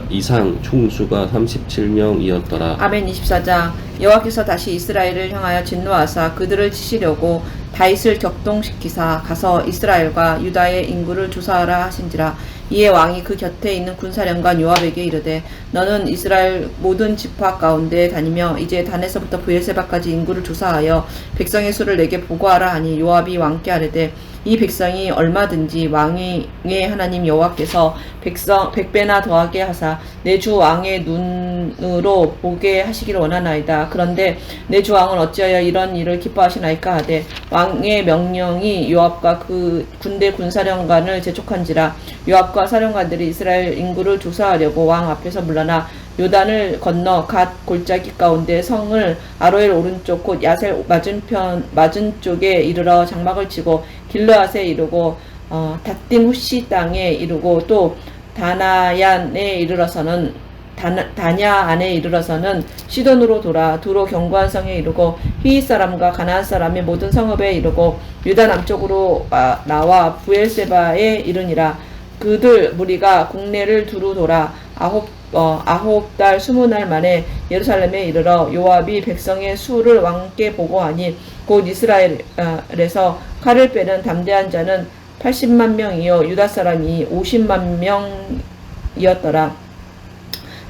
Speaker 1: 이상 총수가 37명이었더라.
Speaker 2: 아멘. 24장. 여호와께서 다시 이스라엘을 향하여 진노하사 그들을 치시려고 다윗을 격동시키사 가서 이스라엘과 유다의 인구를 조사하라 하신지라. 이에 왕이 그 곁에 있는 군사령관 요압에게 이르되 너는 이스라엘 모든 지파 가운데 다니며 이제 단에서부터 브엘세바까지 인구를 조사하여 백성의 수를 내게 보고하라 하니 요압이 왕께 아뢰되 이 백성이 얼마든지 왕의 하나님 여호와께서 백성 100배나 더하게 하사 내 주 왕의 눈으로 보게 하시기를 원하나이다. 그런데 내 주 왕은 어찌하여 이런 일을 기뻐하시나이까 하되 왕의 명령이 요압과 그 군대 군사령관을 재촉한지라. 요압과 사령관들이 이스라엘 인구를 조사하려고 왕 앞에서 물러나 요단을 건너 갓 골짜기 가운데 성을 아로엘 오른쪽 곧 야셀 맞은 쪽에 이르러 장막을 치고 길르앗에 이르고 닷딘 후시 땅에 이르고 또 다냐안에 이르러서는 시돈으로 돌아 두로 견고한 성에 이르고 히윗 사람과 가나안 사람의 모든 성읍에 이르고 유다 남쪽으로 나와 부엘세바에 이르니라. 그들 무리가 국내를 두루 돌아 아홉 달 20날 만에 예루살렘에 이르러 요압이 백성의 수를 왕께 보고하니 곧 이스라엘에서 칼을 빼는 담대한 자는 80만 명이요 유다 사람이 50만 명이었더라.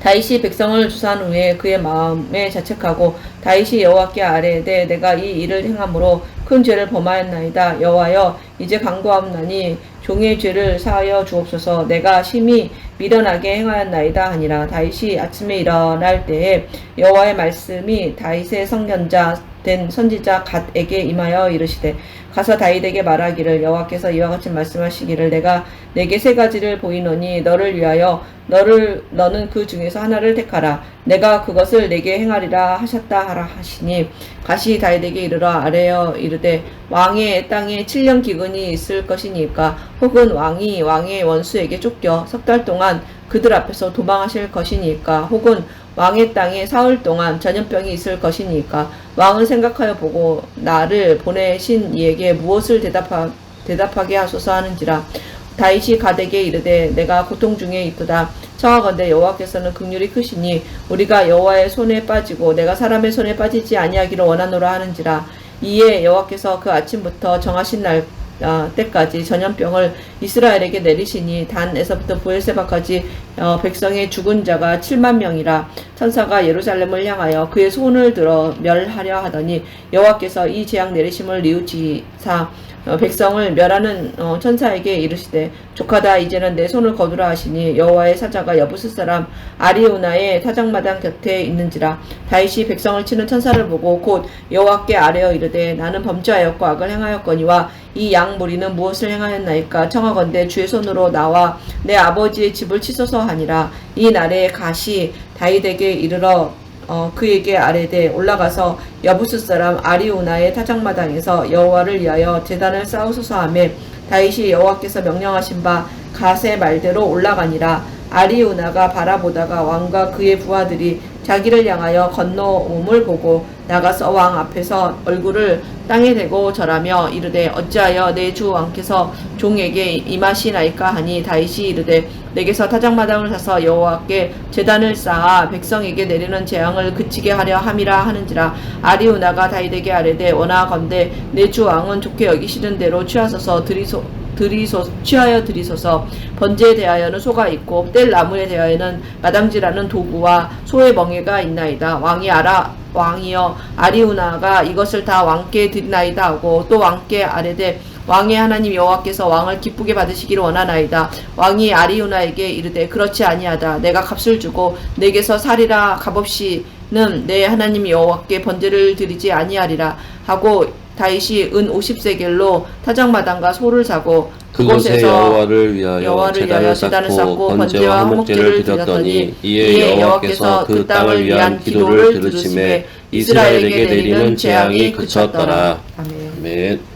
Speaker 2: 다윗이 백성을 조사한 후에 그의 마음에 자책하고 다윗이 여호와께 아뢰되 내가 이 일을 행함으로 큰 죄를 범하였나이다. 여호와여 이제 간구하옵나니 종의 죄를 사하여 주옵소서. 내가 심히 미련하게 행하였나이다 하니라. 다윗이 아침에 일어날 때에 여호와의 말씀이 다윗의 선견자 된 선지자 갓에게 임하여 이르시되 가서 다윗에게 말하기를 여호와께서 이와 같이 말씀하시기를 내가 내게 세 가지를 보이노니 너를 위하여 너는 그 중에서 하나를 택하라. 내가 그것을 내게 행하리라 하셨다 하라 하시니 가시 다윗에게 이르러 아뢰어 이르되 왕의 땅에 7년 기근이 있을 것이니까 혹은 왕이 왕의 원수에게 쫓겨 석 달 동안 그들 앞에서 도망하실 것이니까 혹은 왕의 땅에 사흘 동안 전염병이 있을 것이니까 왕은 생각하여 보고 나를 보내신 이에게 무엇을 대답하게 하소서 하는지라. 다윗이 갓에게 이르되 내가 고통 중에 있도다. 청하건대 여호와께서는 긍휼이 크시니 우리가 여호와의 손에 빠지고 내가 사람의 손에 빠지지 아니하기를 원하노라 하는지라. 이에 여호와께서 그 아침부터 정하신 날 때까지 전염병을 이스라엘에게 내리시니 단에서부터 부엘세바까지 백성의 죽은 자가 7만 명이라. 천사가 예루살렘을 향하여 그의 손을 들어 멸하려 하더니 여호와께서 이 재앙 내리심을 뉘우치사 백성을 멸하는 천사에게 이르시되 조카다 이제는 내 손을 거두라 하시니 여호와의 사자가 여부스 사람 아리우나의 타작마당 곁에 있는지라. 다윗이 백성을 치는 천사를 보고 곧 여호와께 아뢰어 이르되 나는 범죄하였고 악을 행하였거니와 이 양 무리는 무엇을 행하였나이까. 청하건대 주의 손으로 나와 내 아버지의 집을 치소서 하니라. 이 날에 갓이 다윗에게 이르러 그에게 아뢰되 올라가서 여부스 사람 아리우나의 타작마당에서 여호와를 위하여 제단을 쌓으소서 하매 다윗이 여호와께서 명령하신 바 갓의 말대로 올라가니라. 아리우나가 바라보다가 왕과 그의 부하들이 자기를 향하여 건너옴을 보고 나가서 왕 앞에서 얼굴을 땅에 대고 절하며 이르되 어찌하여 내 주 왕께서 종에게 임하시나이까 하니 다윗이 이르되 내게서 타작마당을 사서 여호와께 제단을 쌓아 백성에게 내리는 재앙을 그치게 하려 함이라 하는지라. 아리우나가 다윗에게 아뢰되 원하건대 내 주 왕은 좋게 여기시는 대로 취하여 드리소서. 번제에 대하여는 소가 있고 뗄 나무에 대하여는 마당지라는 도구와 소의 멍에가 있나이다. 왕이여 아리우나가 이것을 다 왕께 드리나이다 하고 또 왕께 아뢰되 왕의 하나님 여호와께서 왕을 기쁘게 받으시기를 원하나이다. 왕이 아리우나에게 이르되 그렇지 아니하다. 내가 값을 주고 내게서 살이라 값없이는 내 하나님 여호와께 번제를 드리지 아니하리라 하고 다윗이 은 50세겔로 타작마당과 소를 사고
Speaker 1: 그곳에 여호와를 위하여 제단을 쌓고 번제와 화목제를 드렸더니 이에 여호와께서 그 땅을 위한 기도를 들으심에 이스라엘에게 내리는 재앙이 그쳤더라.
Speaker 2: 아멘.
Speaker 1: 아멘.